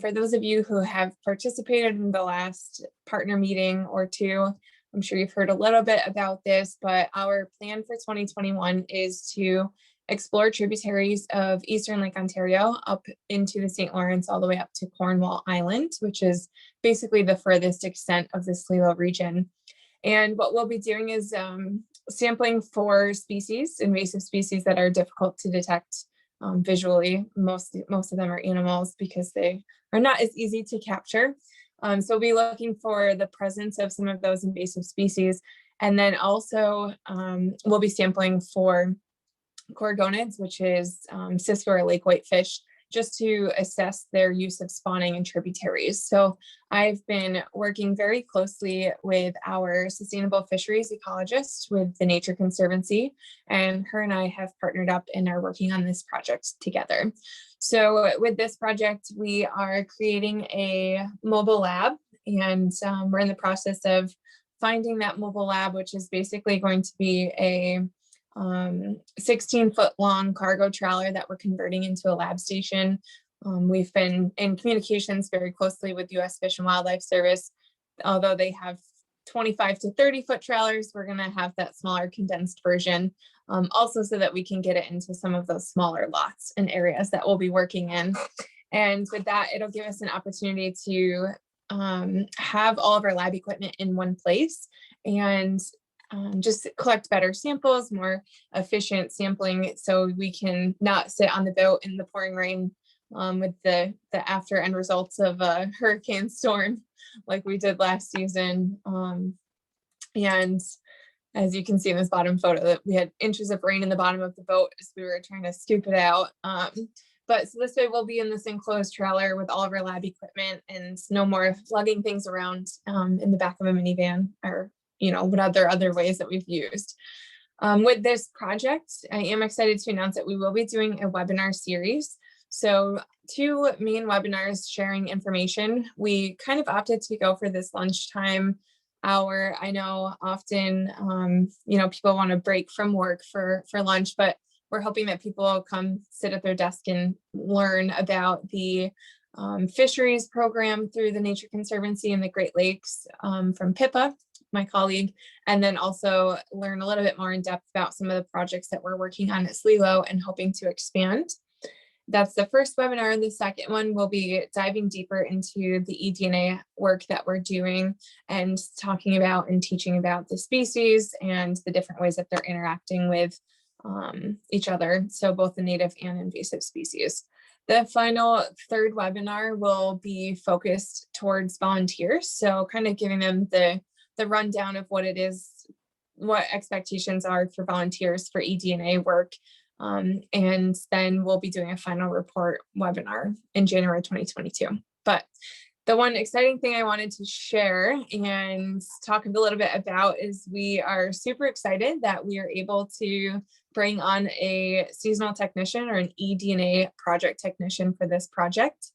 For those of you who have participated in the last partner meeting or two, I'm sure you've heard a little bit about this, but our plan for 2021 is to explore tributaries of Eastern Lake Ontario up into the St. Lawrence all the way up to Cornwall Island, which is basically the furthest extent of the SLELO region. And what we'll be doing is sampling for species, invasive species that are difficult to detect visually. Most of them are animals because they are not as easy to capture. So we'll be looking for the presence of some of those invasive species. And then also we'll be sampling for gorgonids, which is cisco or lake whitefish, just to assess their use of spawning in tributaries. So I've been working very closely with our sustainable fisheries ecologist with the Nature Conservancy, and her and I have partnered up and are working on this project together. So with this project, we are creating a mobile lab, and we're in the process of finding that mobile lab, which is basically going to be a 16-foot long cargo trailer that we're converting into a lab station. We've been in communications very closely with U.S. Fish and Wildlife Service. Although they have 25 to 30-foot trailers, we're going to have that smaller condensed version, also so that we can get it into some of those smaller lots and areas that we'll be working in. And with that, it'll give us an opportunity to have all of our lab equipment in one place and just collect better samples, more efficient sampling, so we can not sit on the boat in the pouring rain with the after end results of a hurricane storm like we did last season. And as you can see in this bottom photo, that we had inches of rain in the bottom of the boat as we were trying to scoop it out. But so this way we'll be in this enclosed trailer with all of our lab equipment and no more lugging things around in the back of a minivan, or, you know, what other ways that we've used. With this project, I am excited to announce that we will be doing a webinar series. So 2 main webinars sharing information. We kind of opted to go for this lunchtime hour. I know often, you know, people want to break from work for lunch, but we're hoping that people will come sit at their desk and learn about the fisheries program through the Nature Conservancy in the Great Lakes from Pippa, my colleague, and then also learn a little bit more in depth about some of the projects that we're working on at SLELO and hoping to expand. That's the first webinar. And the second one will be diving deeper into the eDNA work that we're doing and talking about and teaching about the species and the different ways that they're interacting with each other. So both the native and invasive species. The final third webinar will be focused towards volunteers. So kind of giving them the rundown of what it is, what expectations are for volunteers for eDNA work. And then we'll be doing a final report webinar in January 2022. But the one exciting thing I wanted to share and talk a little bit about is we are super excited that we are able to bring on a seasonal technician or an eDNA project technician for this project.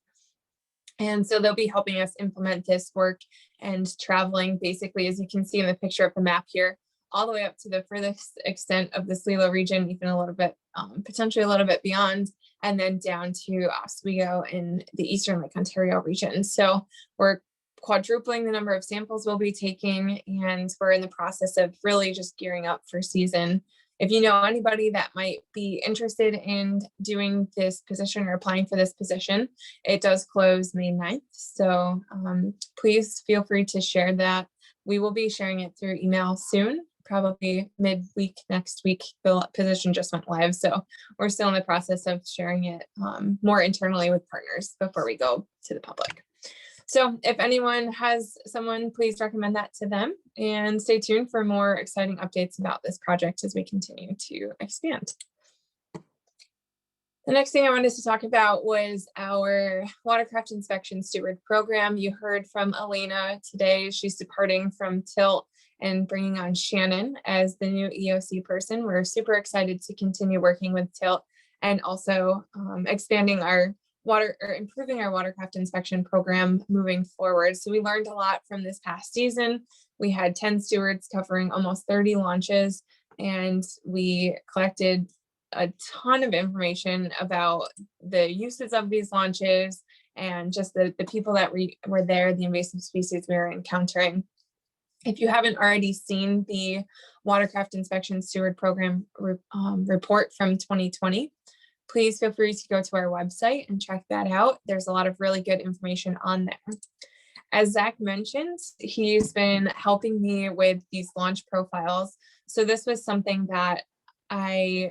And so they'll be helping us implement this work and traveling basically, as you can see in the picture of the map here, all the way up to the furthest extent of the SLELO region, even a little bit, potentially a little bit beyond, and then down to Oswego in the Eastern Lake Ontario region. So we're quadrupling the number of samples we'll be taking, and we're in the process of really just gearing up for season. If you know anybody that might be interested in doing this position or applying for this position, it does close May 9th. So please feel free to share that. We will be sharing it through email soon, probably midweek next week. The position just went live, so we're still in the process of sharing it more internally with partners before we go to the public. So if anyone has someone, please recommend that to them, and stay tuned for more exciting updates about this project as we continue to expand. The next thing I wanted to talk about was our watercraft inspection steward program. You heard from Alaina today. She's departing from Tilt and bringing on Shannon as the new EOC person. We're super excited to continue working with Tilt and also expanding our improving our watercraft inspection program moving forward. So we learned a lot from this past season. We had 10 stewards covering almost 30 launches, and we collected a ton of information about the uses of these launches and just the people that were there, the invasive species we were encountering. If you haven't already seen the Watercraft Inspection Steward Program report from 2020, please feel free to go to our website and check that out. There's a lot of really good information on there. As Zack mentioned, he's been helping me with these launch profiles. So this was something that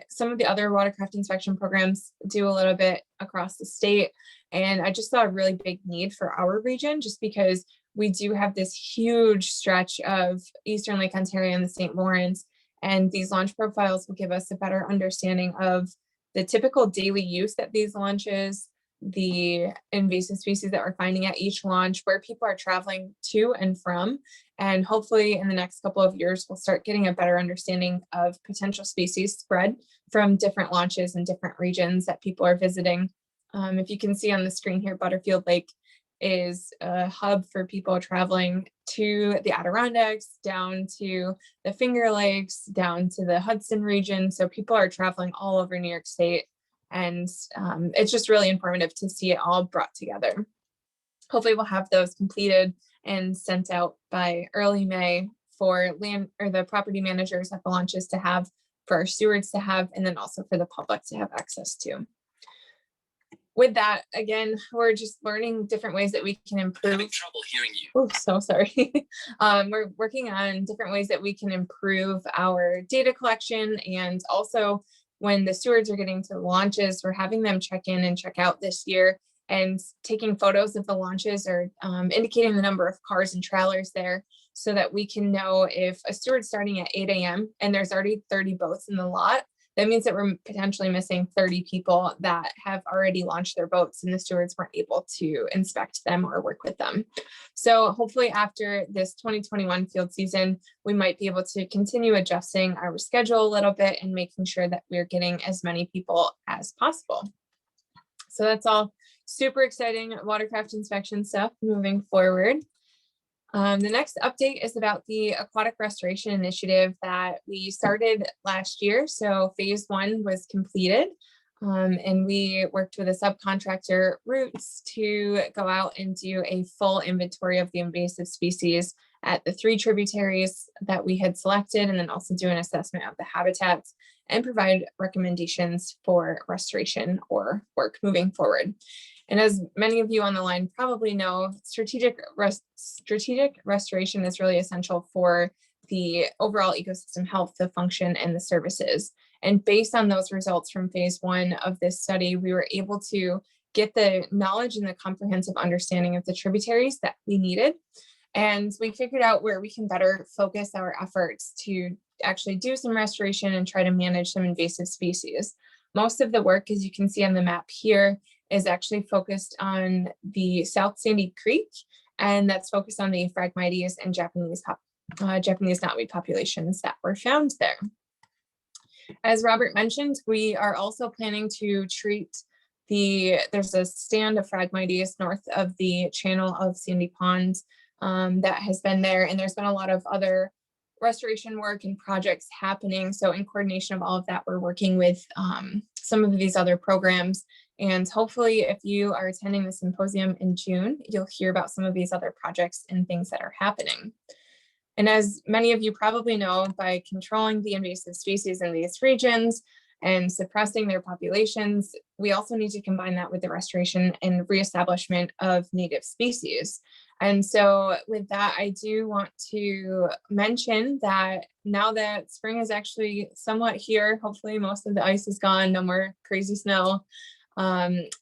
some of the other watercraft inspection programs do a little bit across the state. And I just saw a really big need for our region, just because we do have this huge stretch of Eastern Lake Ontario and the St. Lawrence. And these launch profiles will give us a better understanding of the typical daily use that these launches, the invasive species that we're finding at each launch, where people are traveling to and from. And hopefully in the next couple of years, we'll start getting a better understanding of potential species spread from different launches in different regions that people are visiting. If you can see on the screen here, Butterfield Lake is a hub for people traveling to the Adirondacks, down to the Finger Lakes, down to the Hudson region. So people are traveling all over New York State. And it's just really informative to see it all brought together. Hopefully we'll have those completed and sent out by early May for the property managers at the launches to have, for our stewards to have, and then also for the public to have access to. with that, again, we're just learning different ways that we can improve. Having trouble hearing you. Oh, so sorry. We're working on different ways that we can improve our data collection, and also when the stewards are getting to the launches, we're having them check in and check out this year and taking photos of the launches, or indicating the number of cars and trailers there, so that we can know if a steward's starting at 8 a.m. and there's already 30 boats in the lot. That means that we're potentially missing 30 people that have already launched their boats and the stewards weren't able to inspect them or work with them. So hopefully after this 2021 field season, we might be able to continue adjusting our schedule a little bit and making sure that we're getting as many people as possible. So that's all super exciting watercraft inspection stuff moving forward. The next update is about the aquatic restoration initiative that we started last year. So phase 1 was completed, and we worked with a subcontractor, Roots, to go out and do a full inventory of the invasive species at the 3 tributaries that we had selected, and then also do an assessment of the habitats and provide recommendations for restoration or work moving forward. And as many of you on the line probably know, strategic restoration is really essential for the overall ecosystem health, the function, and the services. And based on those results from phase 1 of this study, we were able to get the knowledge and the comprehensive understanding of the tributaries that we needed. And we figured out where we can better focus our efforts to actually do some restoration and try to manage some invasive species. Most of the work, as you can see on the map here, is actually focused on the South Sandy Creek, and that's focused on the Phragmites and Japanese knotweed populations that were found there. As Robert mentioned, we are also planning to treat there's a stand of Phragmites north of the channel of Sandy Pond that has been there, and there's been a lot of other restoration work and projects happening. So in coordination of all of that, we're working with some of these other programs. And hopefully if you are attending the symposium in June, you'll hear about some of these other projects and things that are happening. And as many of you probably know, by controlling the invasive species in these regions and suppressing their populations, we also need to combine that with the restoration and reestablishment of native species. And so with that, I do want to mention that now that spring is actually somewhat here, hopefully most of the ice is gone, no more crazy snow,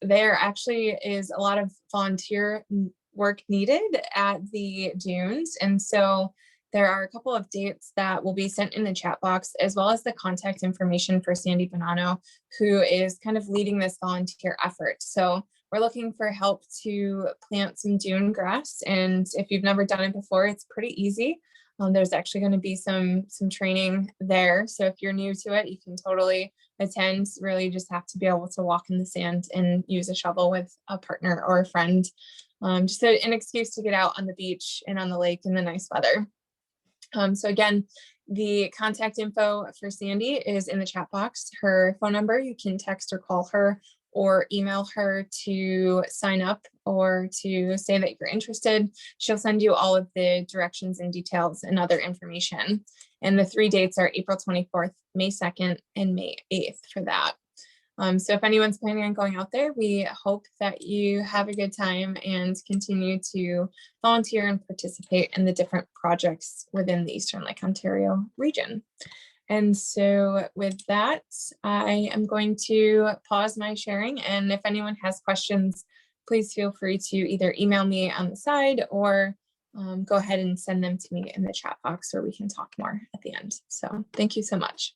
there actually is a lot of volunteer work needed at the dunes. And so there are a couple of dates that will be sent in the chat box, as well as the contact information for Sandy Bonanno, who is kind of leading this volunteer effort. So we're looking for help to plant some dune grass. And if you've never done it before, it's pretty easy. There's actually going to be some training there. So if you're new to it, you can totally attend. Really just have to be able to walk in the sand and use a shovel with a partner or a friend. Just an excuse to get out on the beach and on the lake in the nice weather. So again, the contact info for Sandy is in the chat box. Her phone number, you can text or call her or email her to sign up or to say that you're interested. She'll send you all of the directions and details and other information. And the 3 dates are April 24th, May 2nd, and May 8th for that. So if anyone's planning on going out there, we hope that you have a good time and continue to volunteer and participate in the different projects within the Eastern Lake Ontario region. And so with that, I am going to pause my sharing. And if anyone has questions, please feel free to either email me on the side or go ahead and send them to me in the chat box where we can talk more at the end. So thank you so much.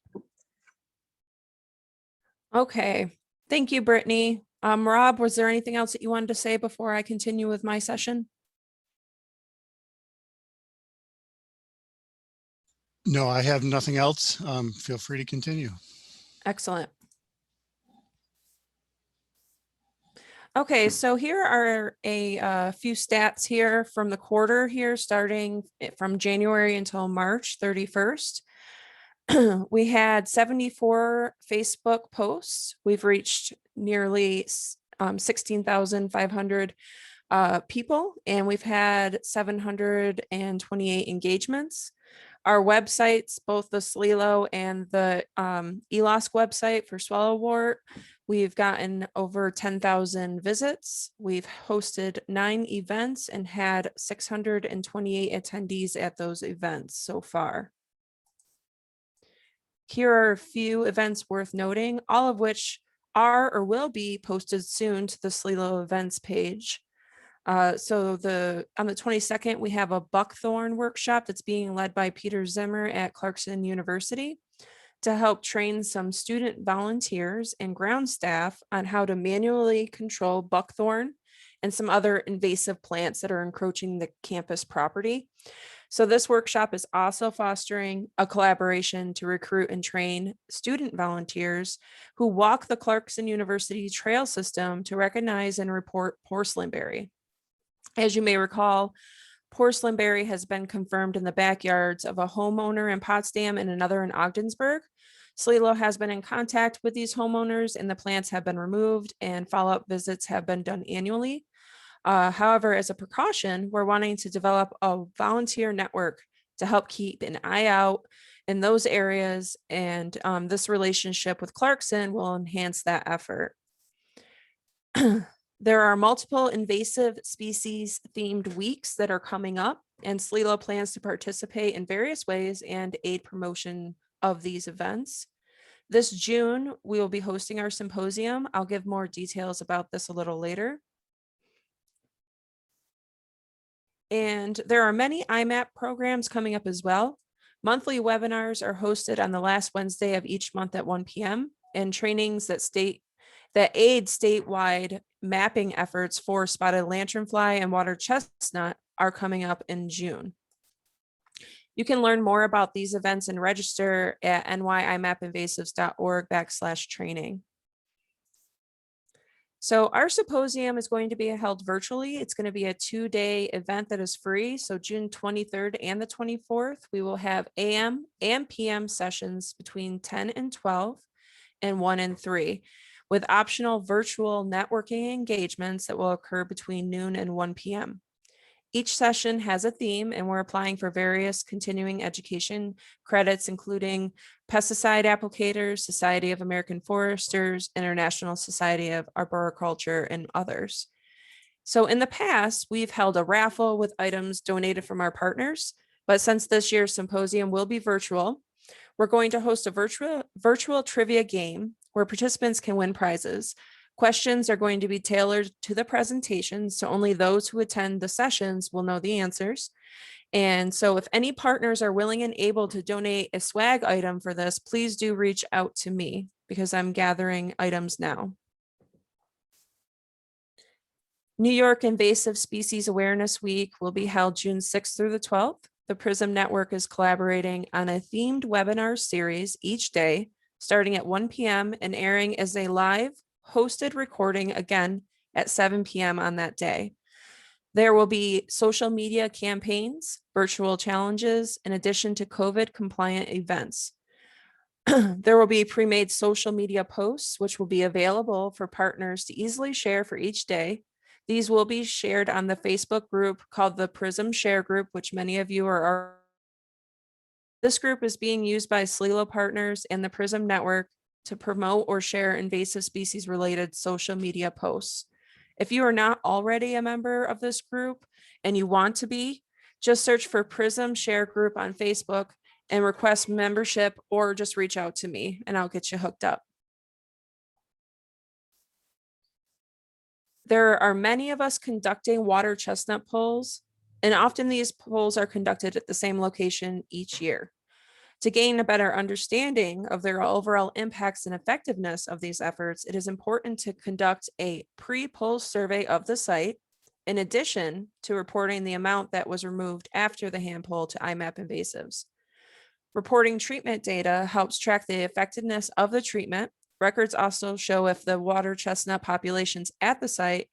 Okay, thank you, Brittney. Rob, was there anything else that you wanted to say before I continue with my session? No, I have nothing else. Feel free to continue. Excellent. Okay, so here are a few stats here from the quarter here, starting from January until March 31st. We had 74 Facebook posts. We've reached nearly 16,500 people, and we've had 728 engagements. Our websites, both the SLELO and the ELOSC website for swallowwort, We've gotten over 10,000 visits. We've hosted 9 events and had 628 attendees at those events so far. Here are a few events worth noting, all of which are or will be posted soon to the SLELO events page. So on the 22nd, we have a buckthorn workshop that's being led by Peter Zimmer at Clarkson University to help train some student volunteers and ground staff on how to manually control buckthorn and some other invasive plants that are encroaching the campus property. So this workshop is also fostering a collaboration to recruit and train student volunteers who walk the Clarkson University trail system to recognize and report porcelainberry. As you may recall, porcelainberry has been confirmed in the backyards of a homeowner in Potsdam and another in Ogdensburg. SLELO has been in contact with these homeowners and the plants have been removed and follow-up visits have been done annually. However, as a precaution, we're wanting to develop a volunteer network to help keep an eye out in those areas, and this relationship with Clarkson will enhance that effort. There are multiple invasive species themed weeks that are coming up, and SLELO plans to participate in various ways and aid promotion of these events. This June, we will be hosting our symposium. I'll give more details about this a little later. And there are many iMap programs coming up as well. Monthly webinars are hosted on the last Wednesday of each month at 1 p.m. and trainings that aid statewide mapping efforts for spotted lanternfly and water chestnut are coming up in June. You can learn more about these events and register at nyimapinvasives.org/training. So our symposium is going to be held virtually. It's going to be a 2-day event that is free. So June 23rd and the 24th, we will have AM and PM sessions between 10 and 12 and 1 and 3, with optional virtual networking engagements that will occur between noon and 1 p.m. Each session has a theme, and we're applying for various continuing education credits, including pesticide applicators, Society of American Foresters, International Society of Arboriculture, and others. So in the past, we've held a raffle with items donated from our partners, but since this year's symposium will be virtual, we're going to host a virtual trivia game where participants can win prizes. Questions are going to be tailored to the presentation, so only those who attend the sessions will know the answers. And so if any partners are willing and able to donate a swag item for this, please do reach out to me because I'm gathering items now. New York Invasive Species Awareness Week will be held June 6th through the 12th. The PRISM Network is collaborating on a themed webinar series each day, starting at 1 p.m. and airing as a live hosted recording again at 7 p.m. on that day. There will be social media campaigns, virtual challenges, in addition to COVID compliant events. There will be pre-made social media posts, which will be available for partners to easily share for each day. These will be shared on the Facebook group called the PRISM Share Group, which many of you are. This group is being used by SLELO partners and the PRISM network to promote or share invasive species related social media posts. If you are not already a member of this group and you want to be, just search for PRISM Share Group on Facebook and request membership, or just reach out to me and I'll get you hooked up. There are many of us conducting water chestnut polls, and often these polls are conducted at the same location each year. To gain a better understanding of their overall impacts and effectiveness of these efforts, it is important to conduct a pre-poll survey of the site, in addition to reporting the amount that was removed after the hand poll to iMap invasives. Reporting treatment data helps track the effectiveness of the treatment. Records also show if the water chestnut populations at the site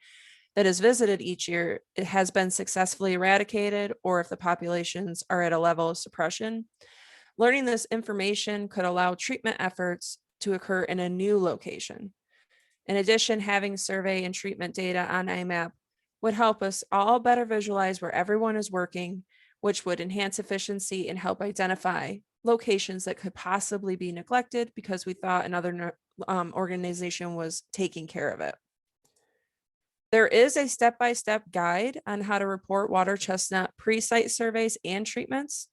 that is visited each year, it has been successfully eradicated, or if the populations are at a level of suppression. Learning this information could allow treatment efforts to occur in a new location. In addition, having survey and treatment data on iMap would help us all better visualize where everyone is working, which would enhance efficiency and help identify locations that could possibly be neglected because we thought another organization was taking care of it. There is a step-by-step guide on how to report water chestnut pre-site surveys and treatments.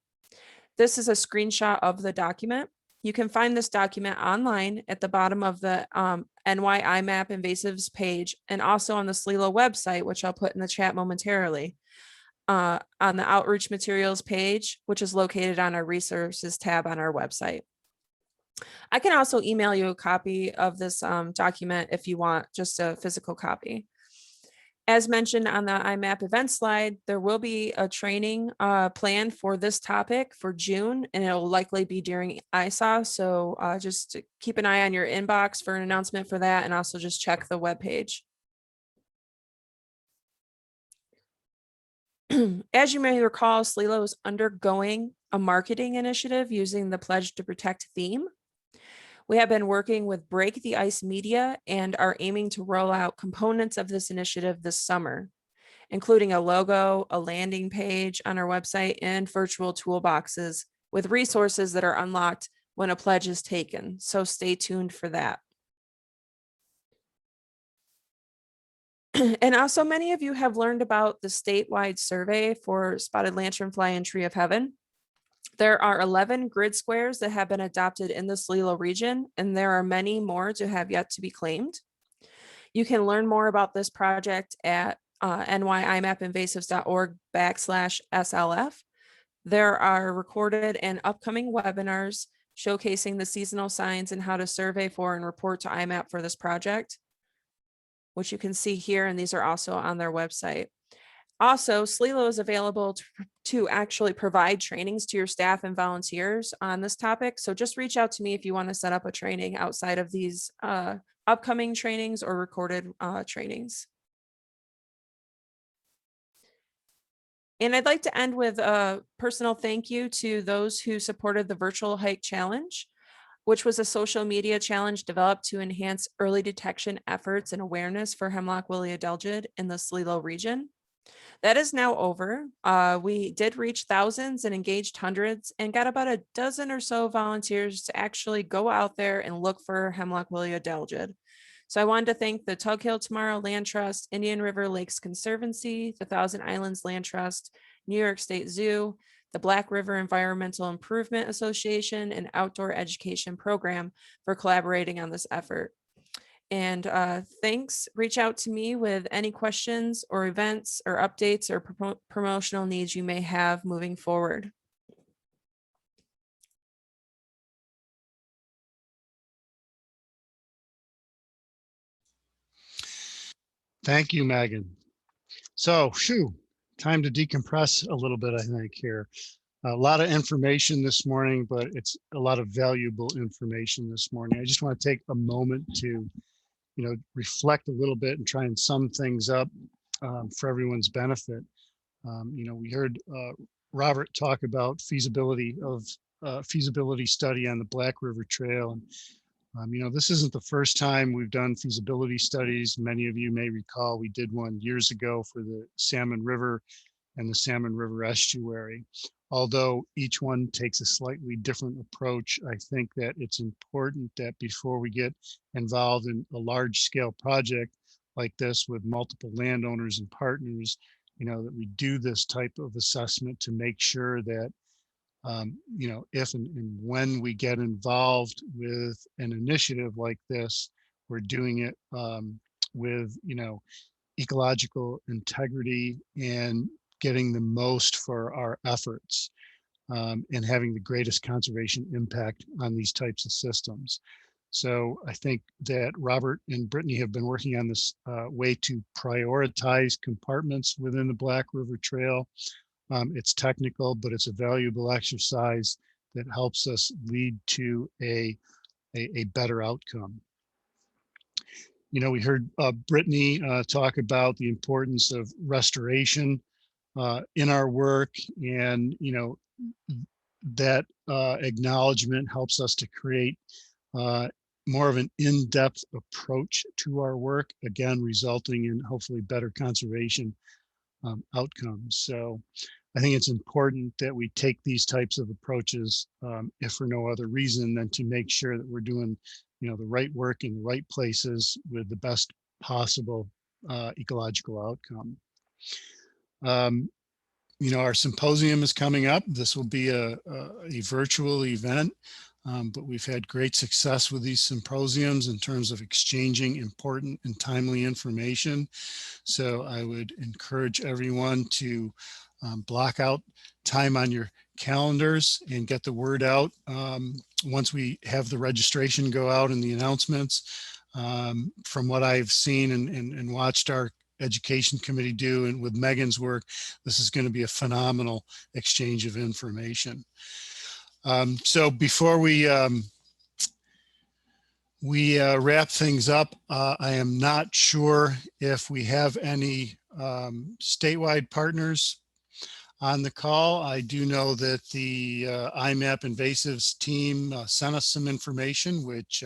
This is a screenshot of the document. You can find this document online at the bottom of the NYIMAP invasives page, and also on the SLELO website, which I'll put in the chat momentarily, on the outreach materials page, which is located on our resources tab on our website. I can also email you a copy of this document if you want just a physical copy. As mentioned on the iMap event slide, there will be a training planned for this topic for June, and it will likely be during ISA. So just keep an eye on your inbox for an announcement for that, and also just check the webpage. As you may recall, SLELO is undergoing a marketing initiative using the Pledge to Protect theme. We have been working with Break the Ice Media and are aiming to roll out components of this initiative this summer, including a logo, a landing page on our website, and virtual toolboxes with resources that are unlocked when a pledge is taken. So stay tuned for that. And also, many of you have learned about the statewide survey for spotted lanternfly and tree of heaven. There are 11 grid squares that have been adopted in the SLELO region, and there are many more to have yet to be claimed. You can learn more about this project at nyimapinvasives.org/SLF. There are recorded and upcoming webinars showcasing the seasonal signs and how to survey for and report to iMap for this project, which you can see here, and these are also on their website. Also, SLELO is available to actually provide trainings to your staff and volunteers on this topic. So just reach out to me if you want to set up a training outside of these upcoming trainings or recorded trainings. And I'd like to end with a personal thank you to those who supported the Virtual Hike Challenge, which was a social media challenge developed to enhance early detection efforts and awareness for Hemlock woolly Adelgid in the SLELO region. That is now over. We did reach thousands and engaged hundreds and got about a dozen or so volunteers to actually go out there and look for Hemlock woolly Adelgid. So I wanted to thank the Tug Hill Tomorrow Land Trust, Indian River Lakes Conservancy, the Thousand Islands Land Trust, New York State Zoo, the Black River Environmental Improvement Association, and Outdoor Education Program for collaborating on this effort. And thanks. Reach out to me with any questions or events or updates or promotional needs you may have moving forward. Thank you, Megan. So, time to decompress a little bit, I think, here. A lot of information this morning, but it's a lot of valuable information this morning. I just want to take a moment to reflect a little bit and try and sum things up for everyone's benefit. We heard Robert talk about feasibility study on the Black River Trail. And, this isn't the first time we've done feasibility studies. Many of you may recall we did one years ago for the Salmon River and the Salmon River Estuary. Although each one takes a slightly different approach, I think that it's important that before we get involved in a large scale project like this with multiple landowners and partners, that we do this type of assessment to make sure that, if and when we get involved with an initiative like this, we're doing it with, ecological integrity and getting the most for our efforts and having the greatest conservation impact on these types of systems. So I think that Robert and Brittney have been working on this way to prioritize compartments within the Black River Trail. It's technical, but it's a valuable exercise that helps us lead to a better outcome. We heard Brittney talk about the importance of restoration in our work, and that acknowledgement helps us to create more of an in-depth approach to our work, again resulting in hopefully better conservation outcomes. So I think it's important that we take these types of approaches, if for no other reason than to make sure that we're doing, the right work in the right places with the best possible ecological outcome. Our symposium is coming up. This will be a virtual event, but we've had great success with these symposiums in terms of exchanging important and timely information. So I would encourage everyone to block out time on your calendars and get the word out. Once we have the registration go out and the announcements, from what I've seen and watched our education committee do, and with Megan's work, this is going to be a phenomenal exchange of information. So before we wrap things up, I am not sure if we have any statewide partners on the call. I do know that the iMap invasives team sent us some information, which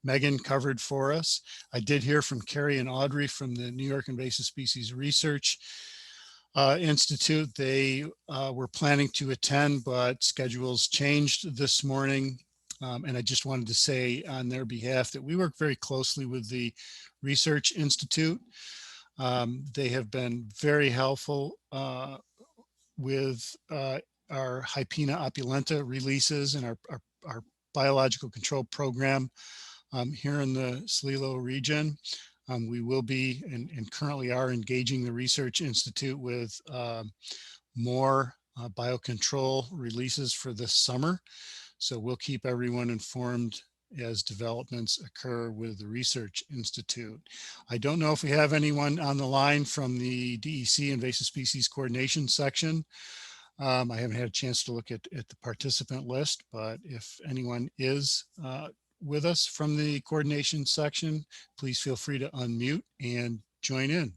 Megan covered for us. I did hear from Carrie and Audrey from the New York Invasive Species Research Institute. They were planning to attend, but schedules changed this morning. And I just wanted to say on their behalf that we work very closely with the Research Institute. They have been very helpful with our Hypena opulenta releases and our biological control program here in the SLELO region. We will be and currently are engaging the Research Institute with more biocontrol releases for this summer. So we'll keep everyone informed as developments occur with the Research Institute. I don't know if we have anyone on the line from the DEC Invasive Species Coordination section. I haven't had a chance to look at the participant list, but if anyone is with us from the coordination section, please feel free to unmute and join in.